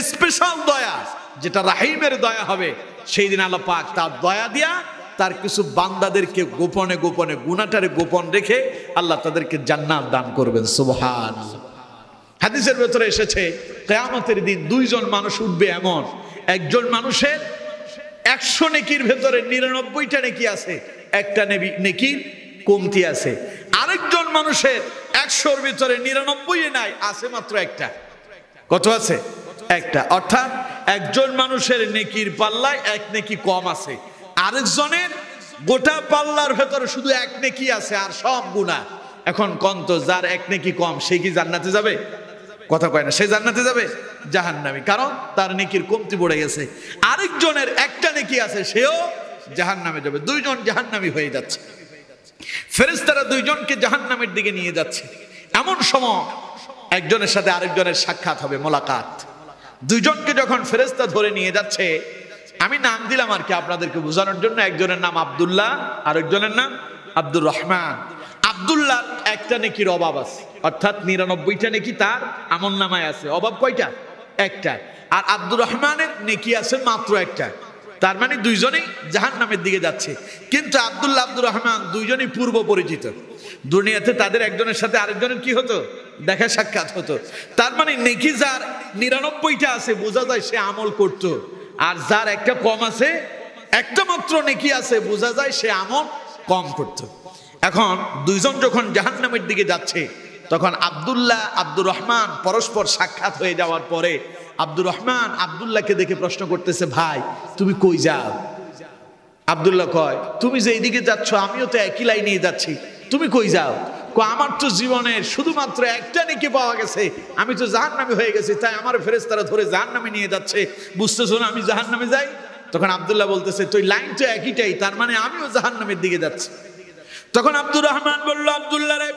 স্পেশাল দয়া, যেটা রাহিমের দয়া হবে। সেই দিন আল্লাহ পাক তার দয়া দিয়া তার কিছু বান্দাদেরকে গোপনে গোপনে গুনাহটারে গোপন রেখে আল্লাহ তাদেরকে জান্নাত দান করবেন। সুবহানাল্লাহ। হাদিসের ভেতরে এসেছে কিয়ামতের দিন দুইজন মানুষ উঠবে এমন, একজন মানুষের 100 নেকির ভেতরে 99টা নেকি আছে, একটা নেকির কমতি আছে। আরেকজন মানুষের 100-র ভিতরে 99 নাই, আছে মাত্র একটা। কত আছে? একটা। অর্থাৎ একজন মানুষের নেকির পাল্লায় 1 নেকি কম আছে, আরেকজনের গোটা পাল্লার ভেতরে শুধু 1 নেকি আছে আর সব গুনাহ। এখন কন্ত যার 1 নেকি কম সে কি জান্নাতে যাবে? কথা কয় না, সে জান্নাতে যাবে? জাহান্নামী, কারণ তার নেকির কমতি পড়ে গেছে। আরেকজনের একটা নেকি আছে, সেও জাহান্নামে যাবে। দুইজন জাহান্নামী হয়ে যাচ্ছে। ফেরেশতারা দুইজনকে জাহান্নামের দিকে নিয়ে যাচ্ছে। এমন সময় একজনের সাথে আরেকজনের সাক্ষাৎ হবে, মোলাকাত। দুইজনকে যখন ফেরেশতা ধরে নিয়ে যাচ্ছে, আমি নাম দিলাম আর কি আপনাদেরকে বোঝানোর জন্য। একজনের নাম আব্দুল্লাহ, আরেকজনের নাম আব্দুর রহমান। আব্দুল্লাহ একটা নেকির অভাব আছে, অর্থাৎ 99টা নেকি তার আমলনামায় আছে, অভাব কয়টা? একটা। আর আব্দুর রহমানের নেকি আছে মাত্র একটা। তার মানে দুইজনেই জাহান্নামের দিকে যাচ্ছে। কিন্তু আব্দুল্লাহ, আব্দুর রহমান দুইজনই পূর্ব পরিচিত। দুনিয়াতে তাদের একজনের সাথে আরেকজনের কি হতো? দেখা সাক্ষাৎ হতো। তার মানে নেকি যার 99টা আছে বোঝা যায় সে আমল করত, আর যার একটা কম আছে, একটা মাত্র নেকি আছে, বোঝা যায় সে আমল কম করত। এখন দুইজন যখন জাহান্নামের দিকে যাচ্ছে, তখন আব্দুল্লাহ, আব্দুর রহমান পরস্পর সাক্ষাৎ হয়ে যাওয়ার পরে আব্দুর রহমান আব্দুল্লাহকে দেখে প্রশ্ন করতেছে, ভাই তুমি কই যাও? আব্দুল্লাহ কয়, তুমি যে এইদিকে যাচ্ছ আমিও তো একই লাইনেই যাচ্ছি, তুমি কই যাও? আমার তো জীবনের শুধুমাত্র একটা নেকি পাওয়া গেছে, আমি তো জাহান্নামী হয়ে গেছি, তাই আমার ফেরেশতারা ধরে জাহান্নামে নিয়ে যাচ্ছে, বুঝতেছো না আমি জাহান্নামে যাই? তখন আব্দুল্লাহ বলতেছে, তুই লাইন তো একইটাই, তার মানে আমিও জাহান্নামের দিকে যাচ্ছি। তখন আব্দুর রহমান বলল, আব্দুল্লাহ রে,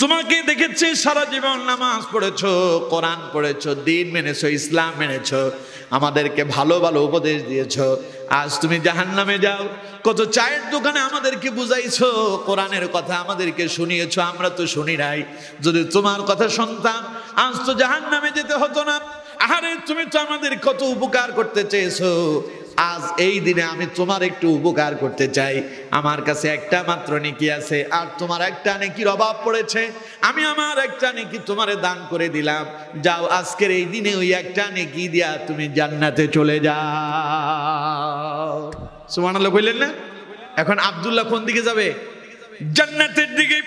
তোমাকে দেখেছি সারা জীবন নামাজ পড়েছো, কোরআন পড়েছো, দিন মেনেছো, ইসলাম মেনেছো, আমাদেরকে ভালো ভালো উপদেশ দিয়েছো, আজ তুমি জাহান্নামে যাও। কত চায়ের দোকানে আমাদেরকে বুঝাইছো, কোরআনের কথা আমাদেরকে শুনিয়েছো, আমরা তো শুনি নাই। যদি তোমার কথা শুনতাম আজ তো জাহান্নামে যেতে হতো না। আরে তুমি তো আমাদের কত উপকার করতে চেয়েছো, আজ এই দিনে আমি তোমার একটু উপকার করতে চাই। আমার কাছে একটা মাত্র নেকি আছে, আর তোমার একটা নেকির অভাব পড়েছে, আমি আমার একটা নেকি তোমারে দান করে দিলাম। যাও, আজকের এই দিনে ওই একটা নেকি দিয়া তুমি জান্নাতে চলে যাও। সুবহানাল্লাহ কইলেন না? এখন আব্দুল্লাহ কোন দিকে যাবে? জান্নাতের দিকে।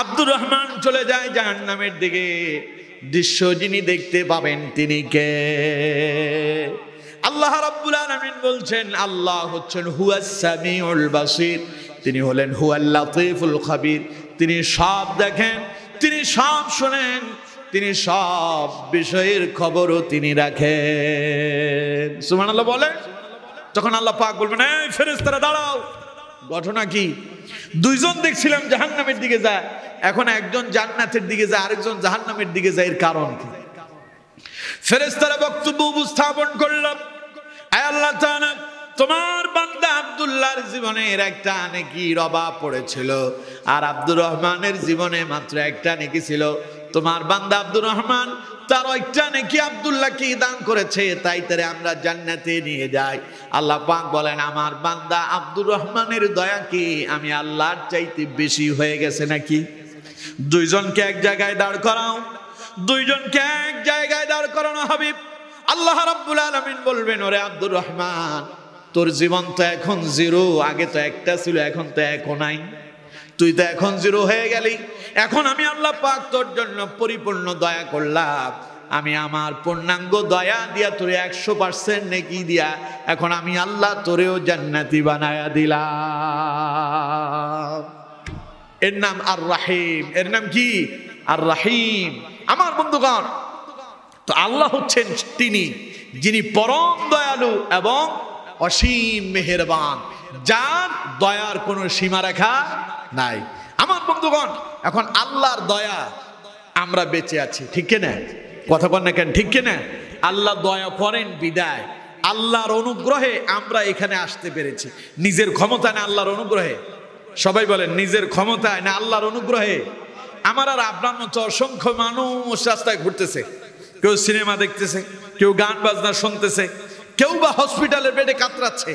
আব্দুর রহমান চলে যায় জাহান্নামের দিকে। দৃশ্য যিনি দেখতে পাবেন তিনি কে? আল্লাহ রাব্বুল আলামিন বলছেন, আল্লাহ হচ্ছেন হুয়াস সামিউল বাসির, তিনি হলেন হুয়াল লাতীফুল খাবির। তিনি সব দেখেন, তিনি সব শোনেন, তিনি সব বিষয়ের খবরও তিনি রাখেন। সুবহানাল্লাহ বলেন। তখন আল্লাহ পাক বলবেন, এই ফেরেশতারা দাঁড়াও। ঘটনা কি? দুইজন দেখছিলাম জাহান্নামের দিকে যায়, এখন একজন জান্নাতের দিকে যায়, আরেকজন জাহান্নামের দিকে যায়। এর কারণ কি? ফেরেশতারা বক্তব্য উপস্থাপন করল, আয় আল্লাহ তাআলা, তোমার বান্দা আব্দুল্লাহর জীবনের একটা নেকির অভাব পড়েছিল, আর আব্দুর রহমানের জীবনে মাত্র একটা নেকি ছিল। তোমার বান্দা আব্দুর রহমান তার একটা নেকি আব্দুল্লাহকে দান করেছে, তাই তারে আমরা জান্নাতে নিয়ে যাই। আল্লাহ পাক বলেন, আমার বান্দা আব্দুর রহমানের দয়া কি আমি আল্লাহর চাইতে বেশি হয়ে গেছে নাকি? দুইজনকে এক জায়গায় দাঁড় করাও, দুইজনকে এক জায়গায় দাঁড় করানো হবে। আল্লাহ রাব্বুল আলামিন বলবেন, ওরে আব্দুর রহমান, তোর জীবন তো এখন জিরো, আগে তো একটা ছিল, এখন তো একও নাই, তুই তো এখন জিরো হয়ে গেলি। এখন আমি আল্লাহ পাক তোর জন্য পরিপূর্ণ দয়া করলাম, আমি আমার পূর্ণাঙ্গ দয়া দিয়া তোরে 100% নেকি দিয়া এখন আমি আল্লাহ তোরেও জান্নাতি বানায়া দিলাম। এর নাম আর রাহিম। এর নাম কি? আর রাহিম। আমার বন্ধুগণ, তো আল্লাহ হচ্ছেন তিনি যিনি পরম দয়ালু এবং অসীম মেহেরবান, যার দয়ার কোনো সীমারেখা নাই। আমার বন্ধুগণ, এখন আল্লাহর দয়া আমরা বেঁচে আছি, ঠিক কিনা? কথা বল না কেন, ঠিক কিনা? আল্লাহ দয়া করেন বিদায়, আল্লাহর অনুগ্রহে আমরা এখানে আসতে পেরেছি। নিজের ক্ষমতা না আল্লাহর অনুগ্রহে? সবাই বলেন, নিজের ক্ষমতায় না আল্লাহর অনুগ্রহে? আমার আর আপনার মতো অসংখ্য মানুষ রাস্তায় ঘুরতেছে, কেউ সিনেমা দেখতেছে, কেউ গান বাজনা শুনতেছে, কেউ বা হসপিটালের বেডে কাতরাচ্ছে,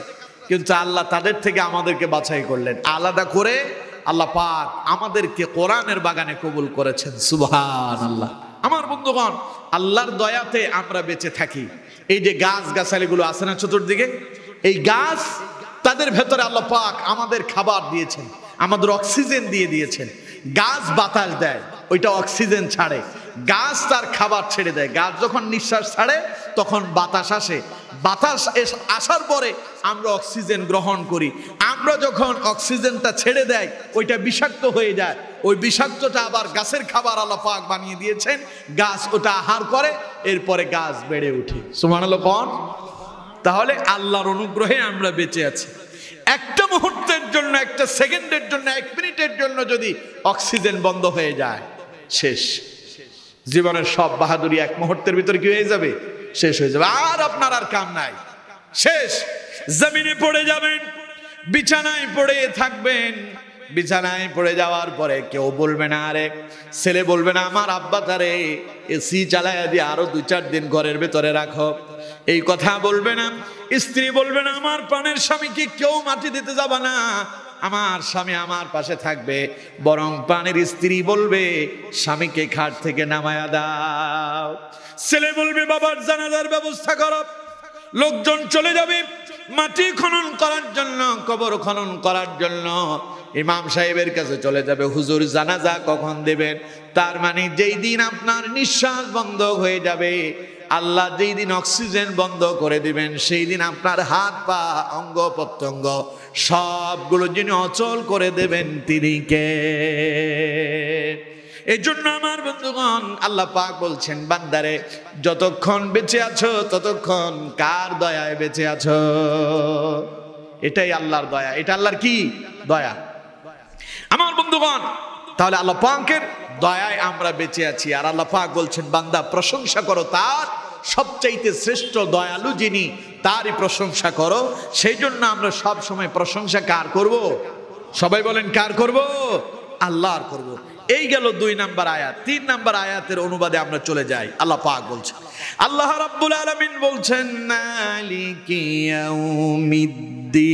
কিন্তু আল্লাহ তাদের থেকে আমাদেরকে বাছাই করলেন, আলাদা করে আল্লাহ পাক আমাদেরকে কোরআনের বাগানে কবুল করেছেন। সুবহানাল্লাহ। আমার বন্ধুগণ, আল্লাহর দয়াতে আমরা বেঁচে থাকি। এই যে গাছ গাছালিগুলো আছে না চতুর্দিকে, এই গাছ, তাদের ভেতরে আল্লাহ পাক আমাদের খাবার দিয়েছেন, আমাদের অক্সিজেন দিয়ে দিয়েছেন। গাছ বাতাস দেয়, ওইটা অক্সিজেন ছাড়ে, গাছ তার খাবার ছেড়ে দেয়। গাছ যখন নিঃশ্বাস ছাড়ে তখন বাতাস আসে, বাতাস আসার পরে আমরা অক্সিজেন গ্রহণ করি। আমরা যখন অক্সিজেনটা ছেড়ে দেয় ওইটা বিষাক্ত হয়ে যায়, ওই বিষাক্তটা আবার গাছের খাবার আল্লাহ পাক বানিয়ে দিয়েছেন, গাছ ওটা আহার করে, এরপরে গাছ বেড়ে ওঠে। সুবহানাল্লাহ কোন? তাহলে আল্লাহর অনুগ্রহে আমরা বেঁচে আছি। একটা মুহূর্তের জন্য, একটা সেকেন্ডের জন্য, এক মিনিটের জন্য যদি অক্সিজেন বন্ধ হয়ে যায়, শেষ। জীবনের সব বাহাদুরি এক মুহূর্তের ভিতরে কি হয়ে যাবে? শেষ হয়ে যাবে। আর আপনার আর কাম নাই, শেষ। জমিনে পড়ে যাবেন, বিছানায় পড়ে থাকবেন। বিছানায় পড়ে যাওয়ার পরে কেউ বলবে না, আরে ছেলে বলবে না আমার আব্বা তারে এসি চালায় দিয়ে আরো 2-4 দিন ঘরের ভেতরে রাখো, এই কথা বলবে না। স্ত্রী বলবে না আমার প্রাণের স্বামীকে কেউ মাটি দিতে যাবে না, আমার স্বামী আমার পাশে থাকবে। বরং প্রাণের স্ত্রী বলবে স্বামীকে খাট থেকে নামায়া দাও। ছেলে বলবে বাবার জানাজার ব্যবস্থা করো। লোকজন চলে যাবে মাটি খনন করার জন্য, কবর খনন করার জন্য। ইমাম সাহেবের কাছে চলে যাবে, হুজুর জানাজা কখন দেবেন? তার মানে যেই দিন আপনার নিঃশ্বাস বন্ধ হয়ে যাবে, আল্লাহ যেই দিন অক্সিজেন বন্ধ করে দিবেন, সেই দিন আপনার হাত পা অঙ্গ প্রত্যঙ্গ সবগুলো যিনি অচল করে দেবেন তিনি কে? এই জন্য আমার বন্ধুগণ, আল্লাহ পাক বলছেন বান্দারে যতক্ষণ বেঁচে আছো ততক্ষণ কার দয়ায় বেঁচে আছো? এটাই আল্লাহর দয়া। এটা আল্লাহর কি দয়া? আমার বন্ধুগণ, তাহলে আল্লাহ পাকের দয়ায় আমরা বেঁচে আছি। আর আল্লাহ পাক বলছেন বান্দা প্রশংসা করো তার, সবচাইতে শ্রেষ্ঠ দয়ালু যিনি, তারই প্রশংসা করো। সেই জন্য আমরা সব সময় প্রশংসা কার করব? সবাই বলেন কার করব? আল্লাহর করব। এই গেল 2 নাম্বার আয়াত। 3 নাম্বার আয়াতের অনুবাদে আমরা চলে যাই। আল্লাহ পাক বলছেন, আল্লাহ রাব্বুল আলামিন বলছেন মালিকি ইয়াউমিদ্দিন।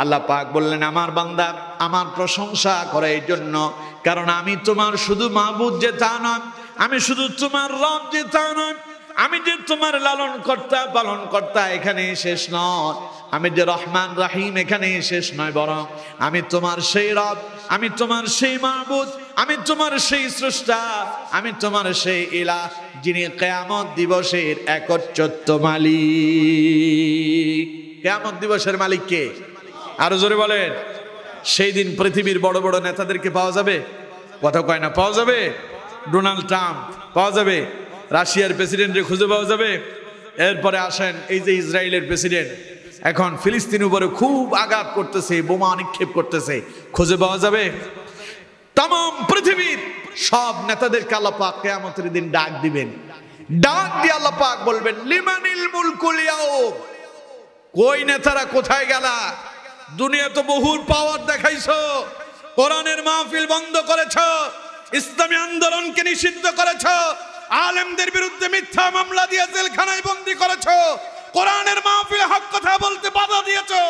আল্লাহ পাক বললেন আমার বান্দা আমার প্রশংসা করে এই জন্য, কারণ আমি তোমার শুধু মাবুদ যে তা নয়, আমি শুধু তোমার রব যে তা নয়, আমি যে তোমার লালন কর্তা পালন কর্তা এখানে শেষ নয়, আমি যে রহমান রাহিম এখানে শেষ নয়, বরং আমি তোমার সেই রব, আমি তোমার সেই মাবুদ, আমি তোমার সেই স্রষ্টা, আমি তোমার সেই ইলাহ যিনি কিয়ামত দিবসের একচ্ছত্র মালিক। কিয়ামত দিবসের মালিক কে? আরো জোরে বলেন। সেই দিন পৃথিবীর বড় বড় নেতাদেরকে পাওয়া যাবে? কথা কয় না, পাওয়া যাবে। ডোনাল্ড ট্রাম্প পাওয়া যাবে, রাশিয়ার প্রেসিডেন্টকে খুঁজে পাওয়া যাবে। এরপরে আসেন এই যে ইসরায়েলের প্রেসিডেন্ট এখন ফিলিস্তিনের উপরে খুব আঘাত করতেছে, বোমা নিক্ষেপ করতেছে, খুঁজে পাওয়া যাবে? तमाम পৃথিবীর সব নেতাদেরকে আল্লাহ পাক কিয়ামতের দিন ডাক দিবেন। ডাক দিয়ে আল্লাহ পাক বলবেন লিমানিল মুলকুল ইয়াউম। কই নেতারা কোথায় গেলা? দুনিয়া তো বহু পাওয়ার দেখাইছো, কোরআনের মাহফিল বন্ধ করেছো, ইসলামী আন্দোলনকে নিষিদ্ধ করেছো, আলেমদের বিরুদ্ধে মিথ্যা মামলা দিয়ে জেলখানায় বন্দী করেছো, কোরআনের মাহফিলে হক কথা বলতে বাধা দিয়েছো।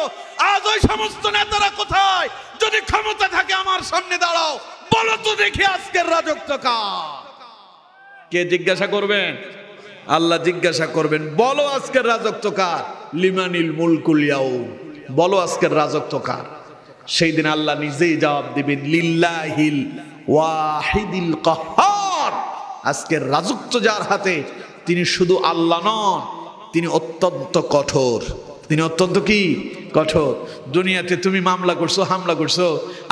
আজ ওই সমস্ত নেতারা কোথায়? যদি ক্ষমতা থাকে আমার সামনে দাঁড়াও, বলো তো দেখি আজকের রাজত্ব কার? কে জিজ্ঞাসা করবেন? আল্লাহ জিজ্ঞাসা করবেন, বলো আজকের রাজত্ব কার? লিমানিল মুলকুল ইয়াউম, বলো আজকের রাজত্ব কার? সেই দিন আল্লাহ নিজেই জবাব দিবেন লিল্লাহিল ওয়াহিদিল কাহ্হার। আজকের রাজত্ব যার হাতে তিনি শুধু আল্লাহ নন, তিনি অত্যন্ত কঠোর। তিনি অত্যন্ত কি কঠোর। দুনিয়াতে তুমি মামলা করছো, হামলা করছো,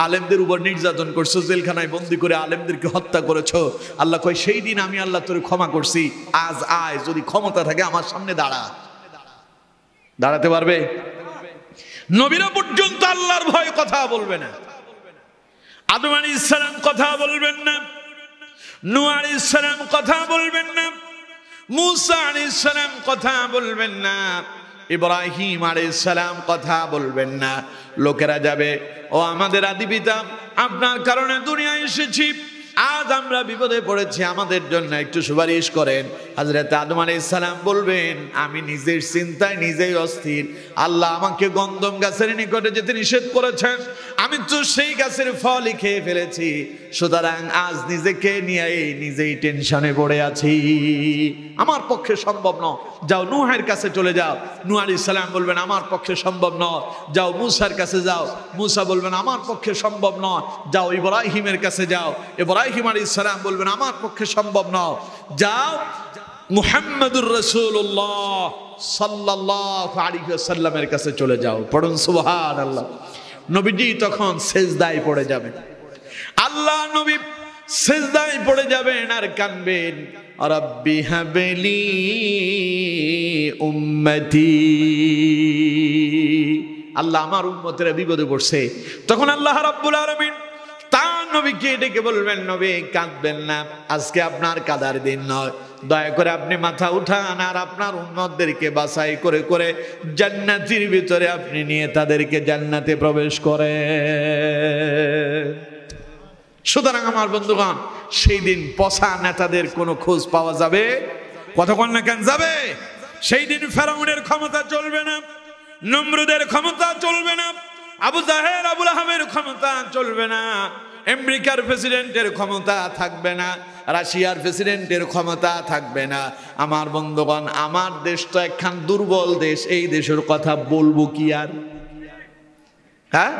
আলেমদের উপর নির্যাতন করছো, জেলখানায় বন্দি করে আলেমদেরকে হত্যা করেছো। আল্লাহ কয় সেই দিন আমি আল্লাহ তোরে ক্ষমা করছি, আজ আয়, যদি ক্ষমতা থাকে আমার সামনে দাঁড়া। দাঁড়াতে পারবে? নবীরা পর্যন্ত আল্লাহর ভয়ে কথা বলবে না। আদম আলাইহিস সালাম কথা বলবেন না, নূহ আলাইহিস সালাম কথা বলবেন না, মুসা আলাইহিস সালাম কথা বলবেন না, ইব্রাহিম আলাইহিস সালাম কথা বলবেন না। লোকেরা যাবে, ও আমাদের আদি পিতা, আপনার কারণে দুনিয়ায় এসেছি, আজ আমরা বিপদে পড়েছি, আমাদের জন্য একটু সুপারিশ করেন। হযরত আদম আলাইহিস সালাম বলবেন, আমি নিজের চিন্তায় নিজেই অস্থির। আল্লাহ আমাকে গন্ধম গাছের নিকটে যেতে নিষেধ করেছেন, আমি তো সেই গাছের ফলই খেয়ে ফেলেছি, সুতরাং আজ নিজেকে নিয়ে নিজেই টেনশনে পড়ে আছি, আমার পক্ষে সম্ভব নয়। যাও নূহের কাছে চলে যাও। নূহ আলাইহিস সালাম বলবেন, আমার পক্ষে সম্ভব নয়। যাও মুসার কাছে যাও। মুসা বলবেন, আমার পক্ষে সম্ভব নয়। যাও ইব্রাহিমের কাছে যাও। ইব্রাহিম আলাইহিস সালাম বলবেন, আমার পক্ষে সম্ভব নয়। যাও মুহাম্মদুর রাসূলুল্লাহ সাল্লাল্লাহু আলাইহি ওয়াসাল্লামের কাছে চলে যাও। পড়ুন সুবহানাল্লাহ। নবীজি তখন সিজদায় পড়ে যাবেন। আল্লাহ নবী সিজদায় পড়ে যাবেন আর কাঁদবেন, রাব্বি হাবলি উম্মতি। আল্লাহ আমার উম্মতেরা বিপদে পড়ছে। তখন আল্লাহ রাব্বুল আলামিন তার নবীকে ডেকে বলবেন, নবী কাঁদবেন না, আজকে আপনার কাদার দিন নয়, দয়া করে আপনি মাথা উঠান আর আপনার উম্মতদেরকে বাছাই করে করে জান্নাতের ভিতরে আপনি নিয়ে তাদেরকে জান্নাতে প্রবেশ করে। সুতরাং আমার বন্ধুগণ, সেই দিন পচা নেতাদের কোনো খোঁজ পাওয়া যাবে? কতক্ষণ না কেন যাবে? সেই দিন ফেরাউনের ক্ষমতা চলবে না, নমরুদের ক্ষমতা চলবে না, আবু জাহেল আবু লাহাবের ক্ষমতা চলবে না, আমেরিকার প্রেসিডেন্টের ক্ষমতা থাকবে না, রাশিয়ার প্রেসিডেন্টের ক্ষমতা থাকবে না। আমার বন্ধুগণ, আমার দেশ তো একখান দুর্বল দেশ, এই দেশের কথা বলবো কি আর? হ্যাঁ,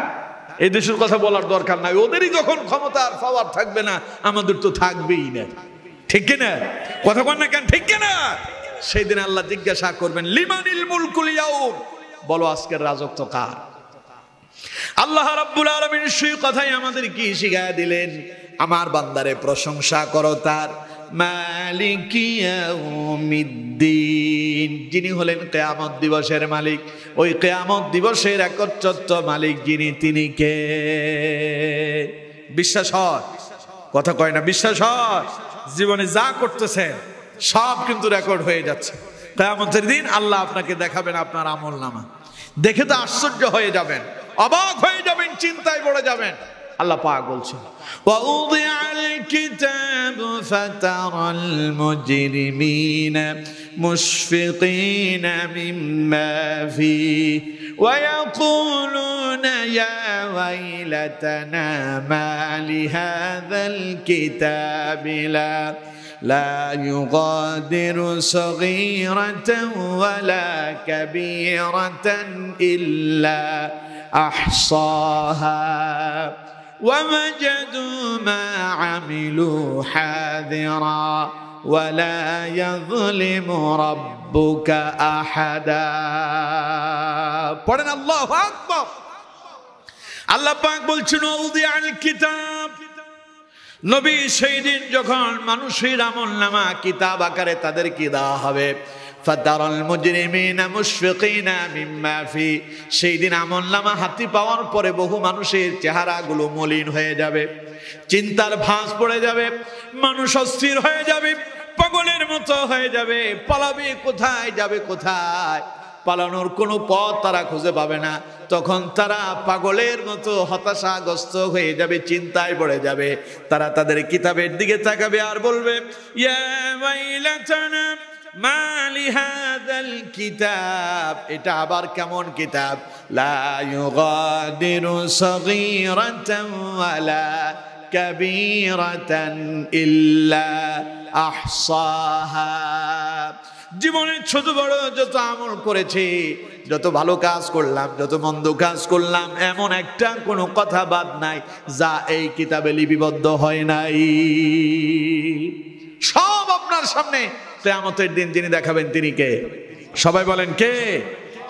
এই দেশের কথা বলার দরকার নাই। ওদেরই যখন ক্ষমতা আর পাওয়ার থাকবে না, আমাদের তো থাকবেই না। ঠিক কিনা? কথা বল না কেন? ঠিক কিনা? সেই দিন আল্লাহ জিজ্ঞাসা করবেন, লিমানিল মুলকুল ইয়াউম, বলো আজকের রাজত্ব কার? আল্লাহ রাব্বুল আলামিন সেই কথাই আমাদের কি শিখায়া দিলেন, আমার বান্দারে প্রশংসা করো তার, মালিকি ইয়াউমিদ্দিন, যিনি হলেন কিয়ামত দিবসের মালিক। ওই কিয়ামত দিবসের একচ্ছত্র মালিক যিনি, তিনি কে? বিশ্বাস হয়? কথা কয় না? বিশ্বাস হয়? জীবনে যা করতেছেন সব কিন্তু রেকর্ড হয়ে যাচ্ছে। কিয়ামতের দিন আল্লাহ আপনাকে দেখাবেন আপনার আমলনামা, দেখে তো আশ্চর্য হয়ে যাবেন, অবাক হয়ে যাবেন, চিন্তায় পড়ে যাবেন। আল্লাহ পাক বলছেন, ওয়াউদিআল কিতাব ফাতারাল মুজরিমিনা মুশফিকিনা মিম্মা ফীহি ওয়া ইয়াকুলুনা ইয়া ওয়াইলাতানা মা লিহাযাল কিতাবি লা ইউগাদিরু সগীরাতান ওয়ালা কাবীরাতান ইল্লা আহসাহা ووجدوا ما عملوا حاضرا ولا يظلم ربك أحدا। পড়েন আল্লাহু আকবার। আল্লাহ পাক বলছেন, উদিআল কিতাব, নবী সেই দিন যখন মানুষের আমলনামা কিতাব আকারে তাদেরকে দেওয়া হবে, ফাতারাল মুজরিমিনা মুশফিকিনা মিম্মা ফি, সেই দিন আমলনামা হাতে পাওয়ার পরে বহু মানুষের চেহারাগুলো মলিন হয়ে যাবে, চিন্তার ভাঁজ পড়ে যাবে, মানুষ অস্থির হয়ে যাবে, পাগলের মতো হয়ে যাবে, পালাবে কোথায়, যাবে কোথায়, পালানোর কোনো পথ তারা খুঁজে পাবে না। তখন তারা পাগলের মতো হতাশাগ্রস্ত হয়ে যাবে, চিন্তায় পড়ে যাবে। তারা তাদের কিতাবের দিকে তাকাবে আর বলবে, ইয়া ওয়াইলাতানা মা লিহাযাল কিতাব, এটা আবার কেমন কিতাব, লা ইউগাদিরু সগীরাতান ওয়ালা কাবীরাতান ইল্লা আহসাহা। জীবনে ছোট বড় যত আমল করেছি, যত ভালো কাজ করলাম, যত মন্দ কাজ করলাম, এমন একটা কোনো কথা বাদ নাই যা এই কিতাবে লিপিবদ্ধ হয় নাই। সব আপনার সামনে কিয়ামতের দিন যিনি দেখাবেন তিনি কে? সবাই বলেন কে?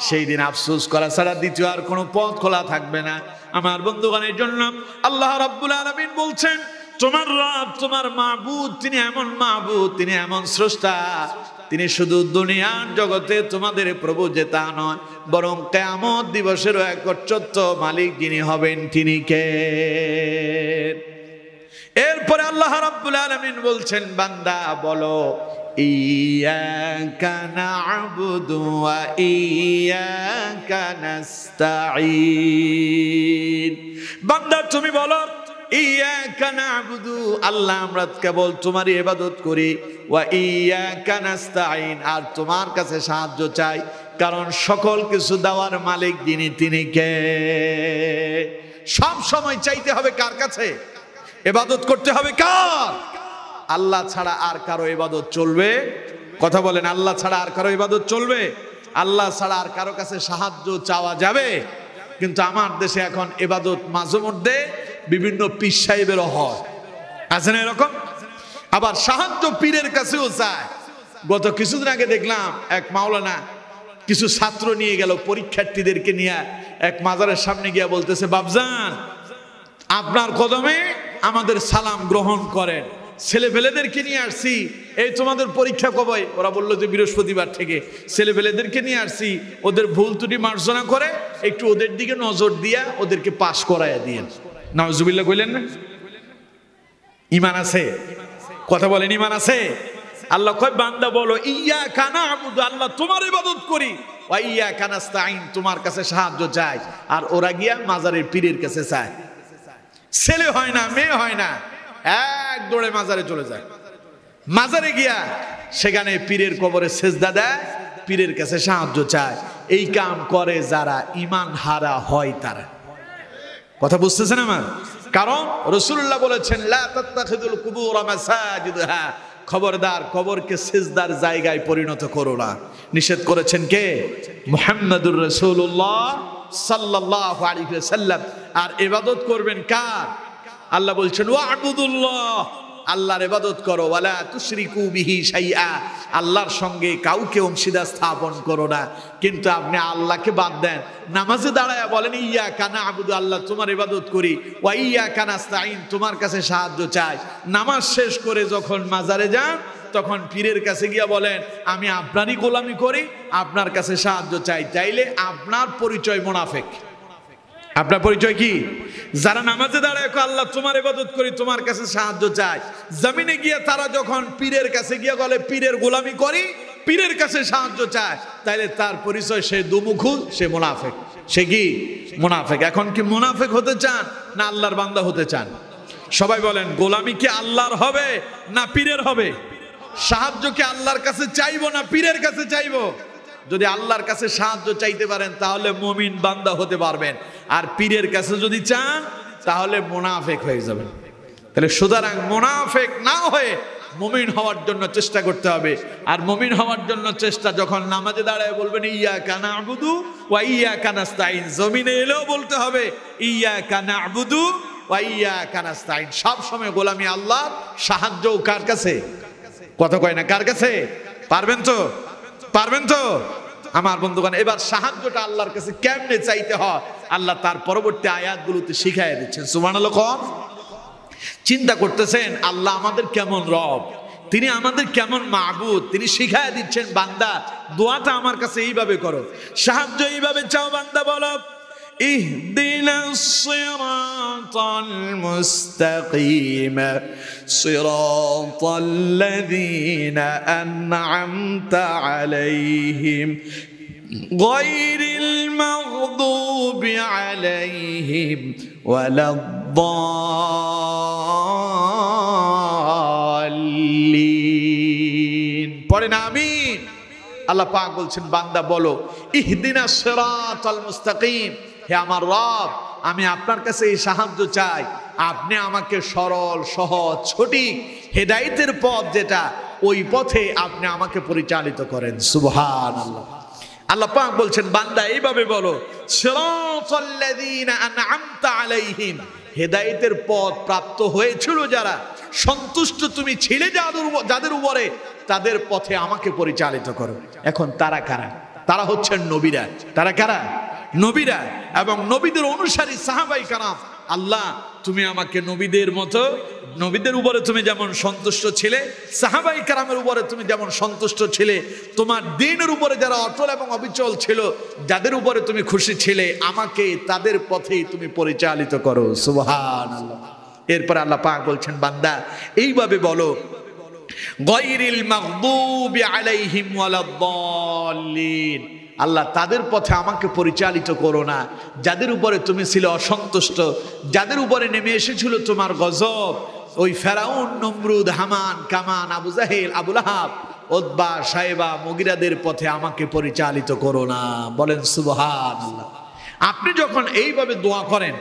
সেই দিন আফসোস করা ছাড়া দ্বিতীয় আর কোনো পথ খোলা থাকবে না। আমার বন্ধুগণের জন্য আল্লাহ রাব্বুল আলামিন বলছেন, তোমার রব, তোমার মাবুদ, তিনি এমন মাবুদ, তিনি এমন স্রষ্টা, তিনি শুধু দুনিয়ার জগতে তোমাদের প্রভু যে তা নয়, বরং কিয়ামত দিবসেরও একচ্ছত্র মালিক যিনি হবেন তিনি কে? এরপরে আল্লাহ রাব্বুল আলামিন বলছেন, বান্দা বলো, ইয়াকা না'বুদু ওয়া ইয়াকা নাস্তাঈন। বান্দা তুমি বলো, ইয়াকা না'বুদু, আল্লাহ আমরা কেবল তোমারই ইবাদত করি, ওয়া ইয়াকা নাস্তাঈন, আর তোমার কাছে সাহায্য চাই, কারণ সকল কিছু দেওয়ার মালিক যিনি তিনি কে? সব সময় চাইতে হবে কার কাছে? ইবাদত করতে হবে কার? আল্লাহ ছাড়া আর কারো ইবাদত চলবে? কথা বলেন, আল্লাহ ছাড়া আর কারো ইবাদত চলবে? আল্লাহ ছাড়া আর কারো কাছে সাহায্য চাওয়া যাবে? কিন্তু আমার দেশে এখন ইবাদত মাঝে মধ্যে বিভিন্ন পীর সাহেবেরও হয়, আছে না এরকম? আবার সাহায্য পীরের কাছেও চায়। গত কিছুদিন আগে দেখলাম এক মাওলানা কিছু ছাত্র নিয়ে গেল, পরীক্ষার্থীদেরকে নিয়ে এক মাজারের সামনে গিয়ে বলতেছে, বাবজান আপনার কদমে আমাদের সালাম গ্রহণ করেন, ছেলেপেলেদেরকে নিয়ে আসছি, এই তোমাদের পরীক্ষা কবে? ওরা বললো যে বৃহস্পতিবার থেকে। ছেলেপেলেদেরকে নিয়ে আসছি, ওদের ভুল ত্রুটি মার্জনা করে একটু ওদের দিকে নজর দিয়া ওদেরকে পাশ করাইয়া দিয়েন। নাউজুবিল্লাহ কইলেন না? ঈমান আছে? কথা বলেন, ঈমান আছে? আল্লাহ কয়, বান্দা বলো, ইয়াকা না'বুদু, আল্লাহ তোমার ইবাদত করি, ওয়া ইয়াকা নাস্তাঈন, তোমার কাছে সাহায্য চাই। আর ওরা গিয়া মাজারের পীরের কাছে চায়। ছেলে হয় না, মেয়ে হয় না, এক দৌড়ে মাজারে চলে যায়। মাজারে গিয়া সেখানে পীরের কবরে সেজদা দেয়, পীরের কাছে সাহায্য চায়। এই কাম করে যারা ঈমান হারা হয় তারা। কথা বুঝতেছেন আমার? কারণ রাসূলুল্লাহ বলেছেন, লা তাত্তাখিযুল কুবুর মাসাজিদহা, খবরদার কবরকে সিজদার জায়গায় পরিণত করো না। নিষেধ করেছেন কে? মুহাম্মাদুর রাসূলুল্লাহ সাল্লাল্লাহু আলাইহি ওয়াসাল্লাম। আর ইবাদত করবেন কার? আল্লাহ বলছেন, ওয়া'বুদুল্লাহ, আল্লাহর ইবাদত করো, ওয়ালা তুশরিকু বিহি শাইআ, আল্লাহর সঙ্গে কাউকে অংশীদার স্থাপন করো না। কিন্তু আপনি আল্লাহকে বাদ দেন, নামাজে দাঁড়ায়া বলেন, ইয়াকা না'বুদু, আল্লাহ তোমার ইবাদত করি, ওয়া ইয়াকা নাস্তাঈন, তোমার কাছে সাহায্য চাই। নামাজ শেষ করে যখন মাজারে যান, তখন পীরের কাছে গিয়া বলেন, আমি আপনারই গোলামি করি, আপনার কাছে সাহায্য চাই। চাইলে আপনার পরিচয় মুনাফিক। আপনার পরিচয় কি? যারা নামাজে দাঁড়ায় আল্লাহ তোমার ইবাদত করি, তোমার কাছে সাহায্য চাই, জমিনে গিয়ে তারা যখন পীরের কাছে গিয়ে বলে পীরের গোলামি করি, পীরের কাছে সাহায্য চায়, তাইলে তার পরিচয় সে দুমুখু, সে মুনাফিক। সে কি? মুনাফিক। এখন কি মুনাফিক হতে চান না আল্লাহর বান্দা হতে চান? সবাই বলেন, গোলামি কি আল্লাহর হবে না পীরের হবে? সাহায্য কি আল্লাহর কাছে চাইবো না পীরের কাছে চাইবো? যদি আল্লাহর কাছে সাহায্য চাইতে পারেন তাহলে মুমিন বান্দা হতে পারবেন, আর পীরের কাছে যদি চান তাহলে মুনাফিক হয়ে যাবেন। তাহলে সুতরাং মুনাফিক না হয়ে মুমিন হওয়ার জন্য চেষ্টা করতে হবে। আর মুমিন হওয়ার জন্য চেষ্টা যখন নামাজে দাঁড়ায় বলবেন, ইয়াকা না'বুদু ওয়া ইয়াকা নাস্তাঈন, জমিনে এলেও বলতে হবে ইয়াকা না'বুদু ওয়া ইয়াকা নাস্তাঈন। সব সময় গোলামি আল্লাহ, সাহায্য কার কাছে? কথা কয় না, কার কাছে? পারবেন তো? পারবেন তো? আমার বন্ধুগণ, এবার সাহায্যটা আল্লাহর কাছে কেমনে চাইতে হয় আল্লাহ তার পরবর্তী আয়াতগুলোতে শিখাইয়া দিচ্ছেন। সুবহানাল্লাহ। কোন চিন্তা করতেছেন আল্লাহ আমাদের কেমন রব, তিনি আমাদের কেমন মাবুদ, তিনি শিখাইয়া দিচ্ছেন, বান্দা দোয়াটা আমার কাছে এইভাবে করো, সাহায্য এইভাবে চাও। বান্দা বলো, ইহদিনাস সিরাতাল মুস্তাকিম সিরাতাল্লাযীনা আন'আমতা আলাইহিম গায়রিল মাগদুবি আলাইহিম ওয়ালাদ-দাল্লিন। পড়েন আমিন। আল্লাহ পাক বলছেন, বান্দা বলো, ইহদিনাস সিরাতাল মুস্তাকিম, হে আমার রব, আমি আপনার কাছে এই সাহায্য চাই, আপনি আমাকে সরল সহজ সঠিক হেদায়েতের পথ যেটা, ওই পথে আপনি আমাকে পরিচালিত করেন। সুবহানাল্লাহ। আল্লাহ পাক বলছেন, বান্দা এইভাবে বলো, সিরাতাল্লাযীনা আন'আমতা আলাইহিম, হেদায়েতের পথ প্রাপ্ত হয়েছিল যারা, সন্তুষ্ট তুমি ছিলে যাদের উপরে, তাদের পথে আমাকে পরিচালিত করো। এখন তারা কারা? তারা হচ্ছেন নবীরা। তারা কারা? নবীরা এবং নবীদের অনুসারী সাহাবাই কারাম। আল্লাহ তুমি আমাকে নবীদের মতো, নবীদের উপরে তুমি যেমন সন্তুষ্ট ছিলে, সাহাবাই কারামের উপরে তুমি যেমন সন্তুষ্ট ছিলে, তোমার দ্বীনের উপরে যারা অটল এবং অবিচল ছিল, যাদের উপরে তুমি খুশি ছিলে, আমাকে তাদের পথেই তুমি পরিচালিত করো। সুবহানাল্লাহ। এরপরে আল্লাহ পাক বলছেন, বান্দা এইভাবে বলো, গায়রিল মাগদুবি আলাইহিম ওয়ালাদ-দাল্লিন। আল্লাহ তাদের পথে আমাকে পরিচালিত করো না যাদের উপরে তুমি ছিলে অসন্তুষ্ট, যাদের উপরে নেমে এসেছিল তোমার গজব। ওই ফেরাউন, নমরুদ, হামান, কামান, আবু জাহেল, আবু লাহাব, উতবা, সাইবা, মুগিরাদের পথে আমাকে পরিচালিত করো না। বলেন সুবহানাল্লাহ। আপনি যখন এইভাবে দোয়া করেন,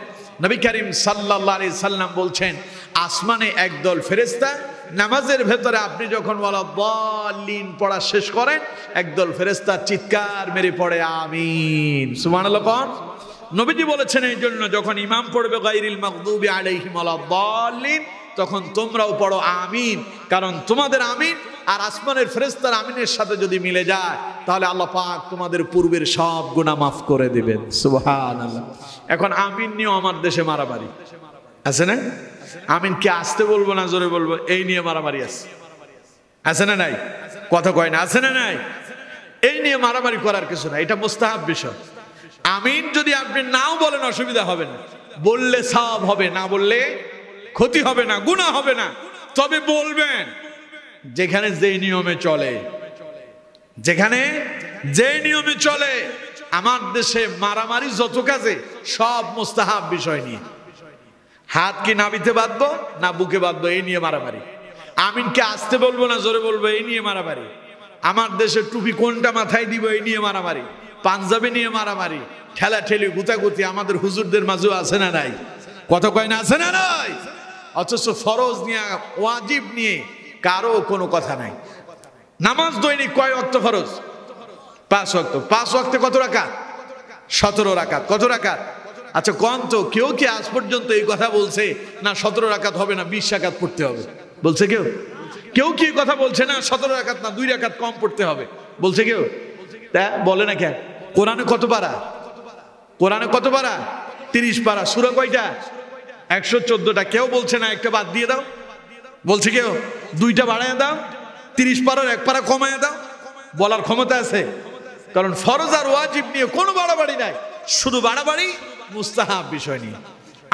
নবী করিম সাল্লাল্লাহু আলাইহি সাল্লাম বলছেন, আসমানে একদল ফেরেশতা নামাজের ভেতরে আপনি যখন ওয়ালাদ-দাল্লিন পড়া শেষ করেন, একদল ফেরেশতা চিৎকার মেরে পড়ে আমিন। সুবহানাল্লাহ। কোন নবীজি বলেছেন এই জন্য যখন ইমাম পড়বে গায়রিল মাগদুবি আলাইহিম ওয়ালাদ-দাল্লিন, তখন তোমরাও পড়ো আমিন। কারণ তোমাদের আমিন আর আসমানের ফেরেশতার আমিনের সাথে যদি মিলে যায়, তাহলে আল্লাহ পাক তোমাদের পূর্বের সব গুনাহ মাফ করে দিবেন। সুবহানাল্লাহ। এখন আমিন নিয়ে আমার দেশে মারামারি আছে না? আমিন কি আসতে বলবো না জোরে বলবো, এই নিয়ে মারামারি আছে না নাই? কথা কয় না, আছে না নাই? এই নিয়ে মারামারি করার কিছু না, এটা মুস্তাহাব বিষয়। আমিন যদি আপনি নাও বলেন অসুবিধা হবে না, বললে সওয়াব হবে, না বললে ক্ষতি হবে না, গুনাহ হবে না। তবে বলবেন যেখানে যে নিয়মে চলে, যেখানে যে নিয়মে চলে। আমার দেশে মারামারি যত কাজে সব মুস্তাহাব বিষয় নিয়ে। হাত কি নাবিতে বাঁধবো না বুকে বাঁধবো, এই নিয়ে মারামারি। আমিনকে আসতে বলবো না জোরে বলবো, এই নিয়ে মারামারি। আমার দেশে টুপি কোনটা মাথায় দিব, এই নিয়ে মারামারি। পাঞ্জাবি নিয়ে মারামারি, ঠেলাঠেলি, গুতাগুতি আমাদের হুজুরদের মাঝেও আছে না নাই? কথা কয় না, আছে না নাই? অথচ ফরজ নিয়ে, ওয়াজিব নিয়ে কারো কোনো কথা নাই। নামাজ দৈনিক কয় ওয়াক্ত ফরজ? 5 ওয়াক্ত। 5 ওয়াক্তে কত রাকাত? 17 রাকাত। কত রাকাত? আচ্ছা কোন তো কেউ কি আজ পর্যন্ত এই কথা বলছে না 17 রাকাত হবে না 20 রাকাত পড়তে হবে? বলছে কেউ? কেউ কি কথা বলছে না 17 রাকাত না 2 রাকাত কম পড়তে হবে? বলছে কেউ? তা বলে না কেন? কোরআনে কত পারা? কোরআনে কত পারা? 30 পারা। সূরা কয়টা? 114টা। কেউ বলছে না একটা বাদ দিয়ে দাও? বলছে কেউ? 2টা বাড়ায় দাও, 30 পারার 1 পারা কমায় দাও? বলার ক্ষমতা আছে? কারণ ফরজ আর ওয়াজিব নিয়ে কোনো বাড়াবাড়ি নাই, শুধু বাড়াবাড়ি মুস্তাহাব বিষয় নিয়ে।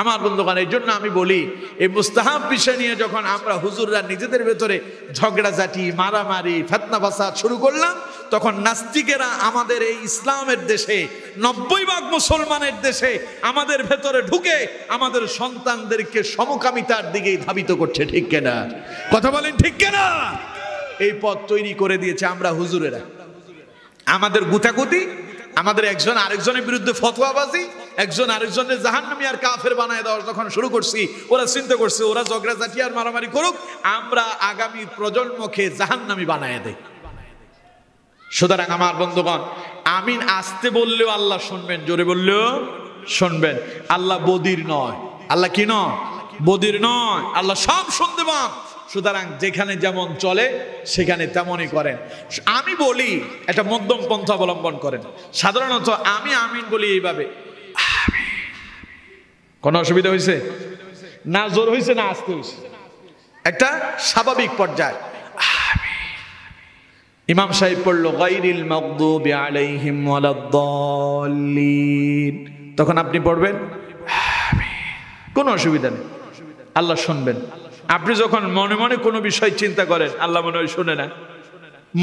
আমার বন্ধুগণ, এই জন্য আমি বলি, এই মুস্তাহাব বিষয় নিয়ে যখন আমরা হুজুররা নিজেদের ভেতরে ঝগড়াঝাটি, মারামারি, ফিতনা ফাসাদ শুরু করলাম, তখন নাস্তিকেরা আমাদের এই ইসলামের দেশে, 90% মুসলমানের দেশে আমাদের ভেতরে ঢুকে আমাদের সন্তানদেরকে সমকামিতার দিকেই ধাবিত করছে। ঠিক কিনা? কথা বলেন ঠিক কিনা? এই পথ তৈরি করে দিয়েছে আমরা হুজুরেরা। আমাদের গুতাগুতি, আমাদের একজন আরেকজনের বিরুদ্ধে ফতোয়াবাজি, একজন আরেকজনের জাহান্নামী আর কাফের বানায় দেওয়া যখন শুরু করছি, ওরা চিন্তা করছে ওরা ঝগড়াঝাটি আর মারামারি করুক, আমরা আগামী প্রজন্মকে জাহান্নামী বানায় দেই। সুতরাং আমার বন্ধুগণ, আমিন আসতে বললেও আল্লাহ শুনবেন, জোরে বললেও শুনবেন। আল্লাহ বদির নয়। আল্লাহ কি নয়? বদির নয়। আল্লাহ সব শুনতে পান। সুতরাং যেখানে যেমন চলে সেখানে তেমনই করেন। আমি বলি একটা মধ্যম পন্থা অবলম্বন করেন। সাধারণত আমি আমিন বলি এইভাবে, কোনো অসুবিধা হয়েছে না? জোর হয়েছে না আস্তে হয়েছে? একটা স্বাভাবিক পর্যায়ে ইমাম সাহেব পড়লো গায়রিল মাগদুবি আলাইহিম ওয়ালাদ-দাল্লিন, তখন আপনি পড়বেন কোনো অসুবিধা নেই, আল্লাহ শুনবেন। আপনি যখন মনে মনে কোনো বিষয় চিন্তা করেন, আল্লাহ মনে হয় শুনে না।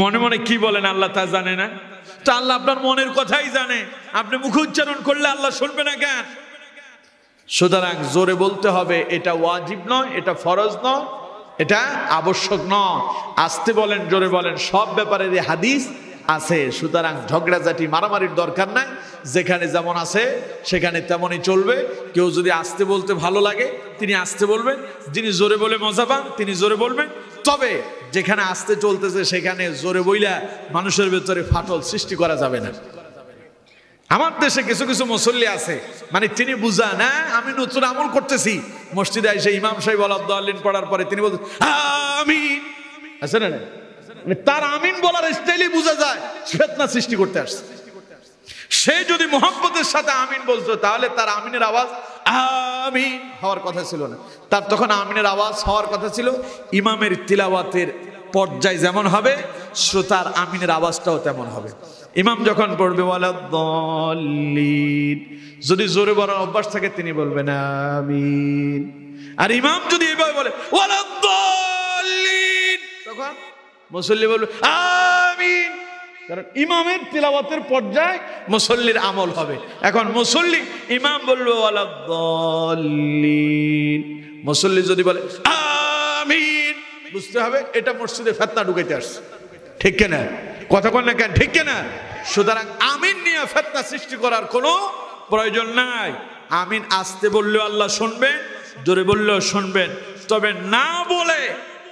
মনে মনে কি বলেন আল্লাহ তা জানে না? তো আল্লাহ আপনার মনের কথাই জানে, আপনি মুখ উচ্চারণ করলে আল্লাহ শুনবে না কেন? সুতরাং জোরে বলতে হবে, এটা ওয়াজিব নয়, এটা ফরজ নয়, এটা আবশ্যক নয়। আস্তে বলেন, জোরে বলেন, সব ব্যাপারে হাদিস আছে। সুতরাং ঝগড়াঝাটি মারামারির দরকার নাই। যেখানে যেমন আছে সেখানে তেমনই চলবে। কেউ যদি আস্তে বলতে ভালো লাগে তিনি আস্তে বলবেন, যিনি জোরে বলে মজা পান তিনি জোরে বলবেন। তবে যেখানে আস্তে চলতেছে সেখানে জোরে বইলা মানুষের ভেতরে ফাটল সৃষ্টি করা যাবে না। আমার দেশে কিছু কিছু মুসল্লি আছে, মানে তিনি বুঝান, হ্যাঁ আমি নতুন আমল করতেছি, মসজিদে এসে ইমাম সাহেব ওয়ালাদ-দাল্লিন পড়ার পরে তিনি বলছেন আমিন, আছে না? তার আমিন বলার স্টাইলই বোঝা যায় ফিতনা সৃষ্টি করতে আসছে। সে যদি মোহাব্বতের সাথে আমিন বলতো তাহলে তার আমিনের আওয়াজ আমিন হওয়ার কথা ছিল না, তার তখন আমিনের আওয়াজ হওয়ার কথা ছিল ইমামের তিলাওয়াতের পর্যায় যেমন হবে শ্রোতার আমিনের আওয়াজটাও তেমন হবে। ইমাম যখন পড়বে ওয়ালাদ-দাল্লিন, যদি জোরে বলার অভ্যাস থাকে তিনি বলবেন আমিন। আর ইমাম যদি এভাবে বলে ওয়ালাদ-দাল্লিন, তখন মুসল্লি বলবে আমিন, কারণ ইমামের তিলাওয়াতের পর্যায়ে মুসল্লির আমল হবে। এখন মুসল্লি ইমাম বলবে ওয়ালাদ-দাল্লিন, মুসল্লি যদি বলে আমিন, বুঝতে হবে এটা মসজিদে ফিতনা ঢুকাইতে আসছে, ঠিক কিনা? কথা বল না কেন, ঠিক কিনা? সুতরাং আমিন নিয়ে ফিতনা সৃষ্টি করার কোনো প্রয়োজন নাই। আমিন আস্তে বললেও আল্লাহ শুনবেন, জোরে বললেও শুনবেন, তবে না বলে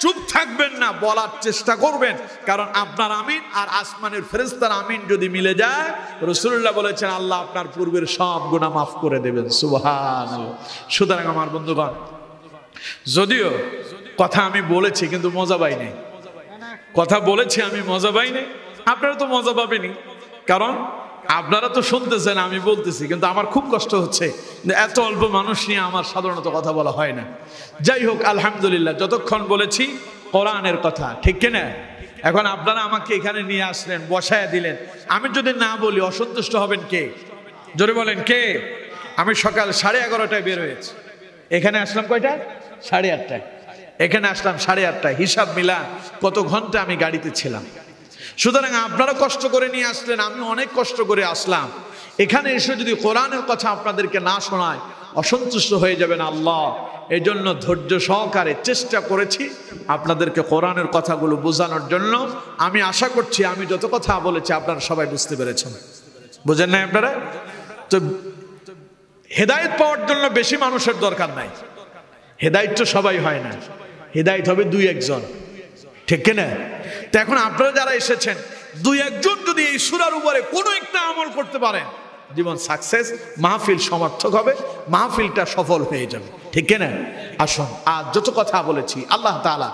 চুপ থাকবেন না, বলার চেষ্টা করবেন। কারণ আপনার আমিন আর আসমানের ফেরেশতার আমিন যদি মিলে যায়, রাসূলুল্লাহ বলেছেন আল্লাহ আপনার পূর্বের সব গুনাহ মাফ করে দেবেন। সুবহানাল্লাহ। সুতরাং আমার বন্ধুগণ, যদিও কথা আমি বলেছি কিন্তু মজা পাই নাই, কথা বলেছি আমি মজা পাই নাই, আপনারা তো মজা পাবেনই, কারণ আপনারা তো শুনতেছেন আমি বলতেছি, কিন্তু আমার খুব কষ্ট হচ্ছে এত অল্প মানুষ নিয়ে আমার সাধারণত কথা বলা হয় না। যাই হোক, আলহামদুলিল্লাহ, যতক্ষণ বলেছি কোরআনের কথা, ঠিক কিনা? এখন আপনারা আমাকে এখানে নিয়ে আসলেন, বসায় দিলেন, আমি যদি না বলি অসন্তুষ্ট হবেন কে? জোরে বলেন কে? আমি সকাল 11:30টায় বের হয়েছি, এখানে আসলাম কয়টায়? 8:30টায়। এখানে আসলাম 8:30টায়, হিসাব মিলান কত ঘন্টা আমি গাড়িতে ছিলাম। সুতরাং আপনারা কষ্ট করে নিয়ে আসলেন, আমি অনেক কষ্ট করে আসলাম। এখানে এসে যদি কোরআনের কথা আপনাদেরকে না শোনায় অসন্তুষ্ট হয়ে যাবেন আল্লাহ। এই জন্য ধৈর্য সহকারে চেষ্টা করেছি আপনাদেরকে কোরআনের কথাগুলো বোঝানোর জন্য। আমি আশা করছি আমি যত কথা বলেছি আপনারা সবাই বুঝতে পেরেছেন, বুঝেন না আপনারা? তো হেদায়েত পাওয়ার জন্য বেশি মানুষের দরকার নাই, হেদায়েত তো সবাই হয় না, হেদায়েত হবে 2-1 জন, ঠিক কিনা? তো এখন আপনারা যারা এসেছেন 2-1 জন যদি এই সূরার উপরে কোনো একটা আমল করতে পারেন, জীবন সাকসেস, মাহফিল সমর্থক হবে, মাহফিলটা সফল হয়ে যাবে, ঠিক কিনা? আসুন, আজ যত কথা বলেছি আল্লাহ তাআলা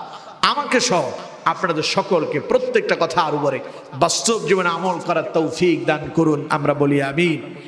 আমাকে সহ আপনাদের সকলকে প্রত্যেকটা কথার উপরে বাস্তব জীবনে আমল করার তৌফিক দান করুন। আমরা বলি আমিন।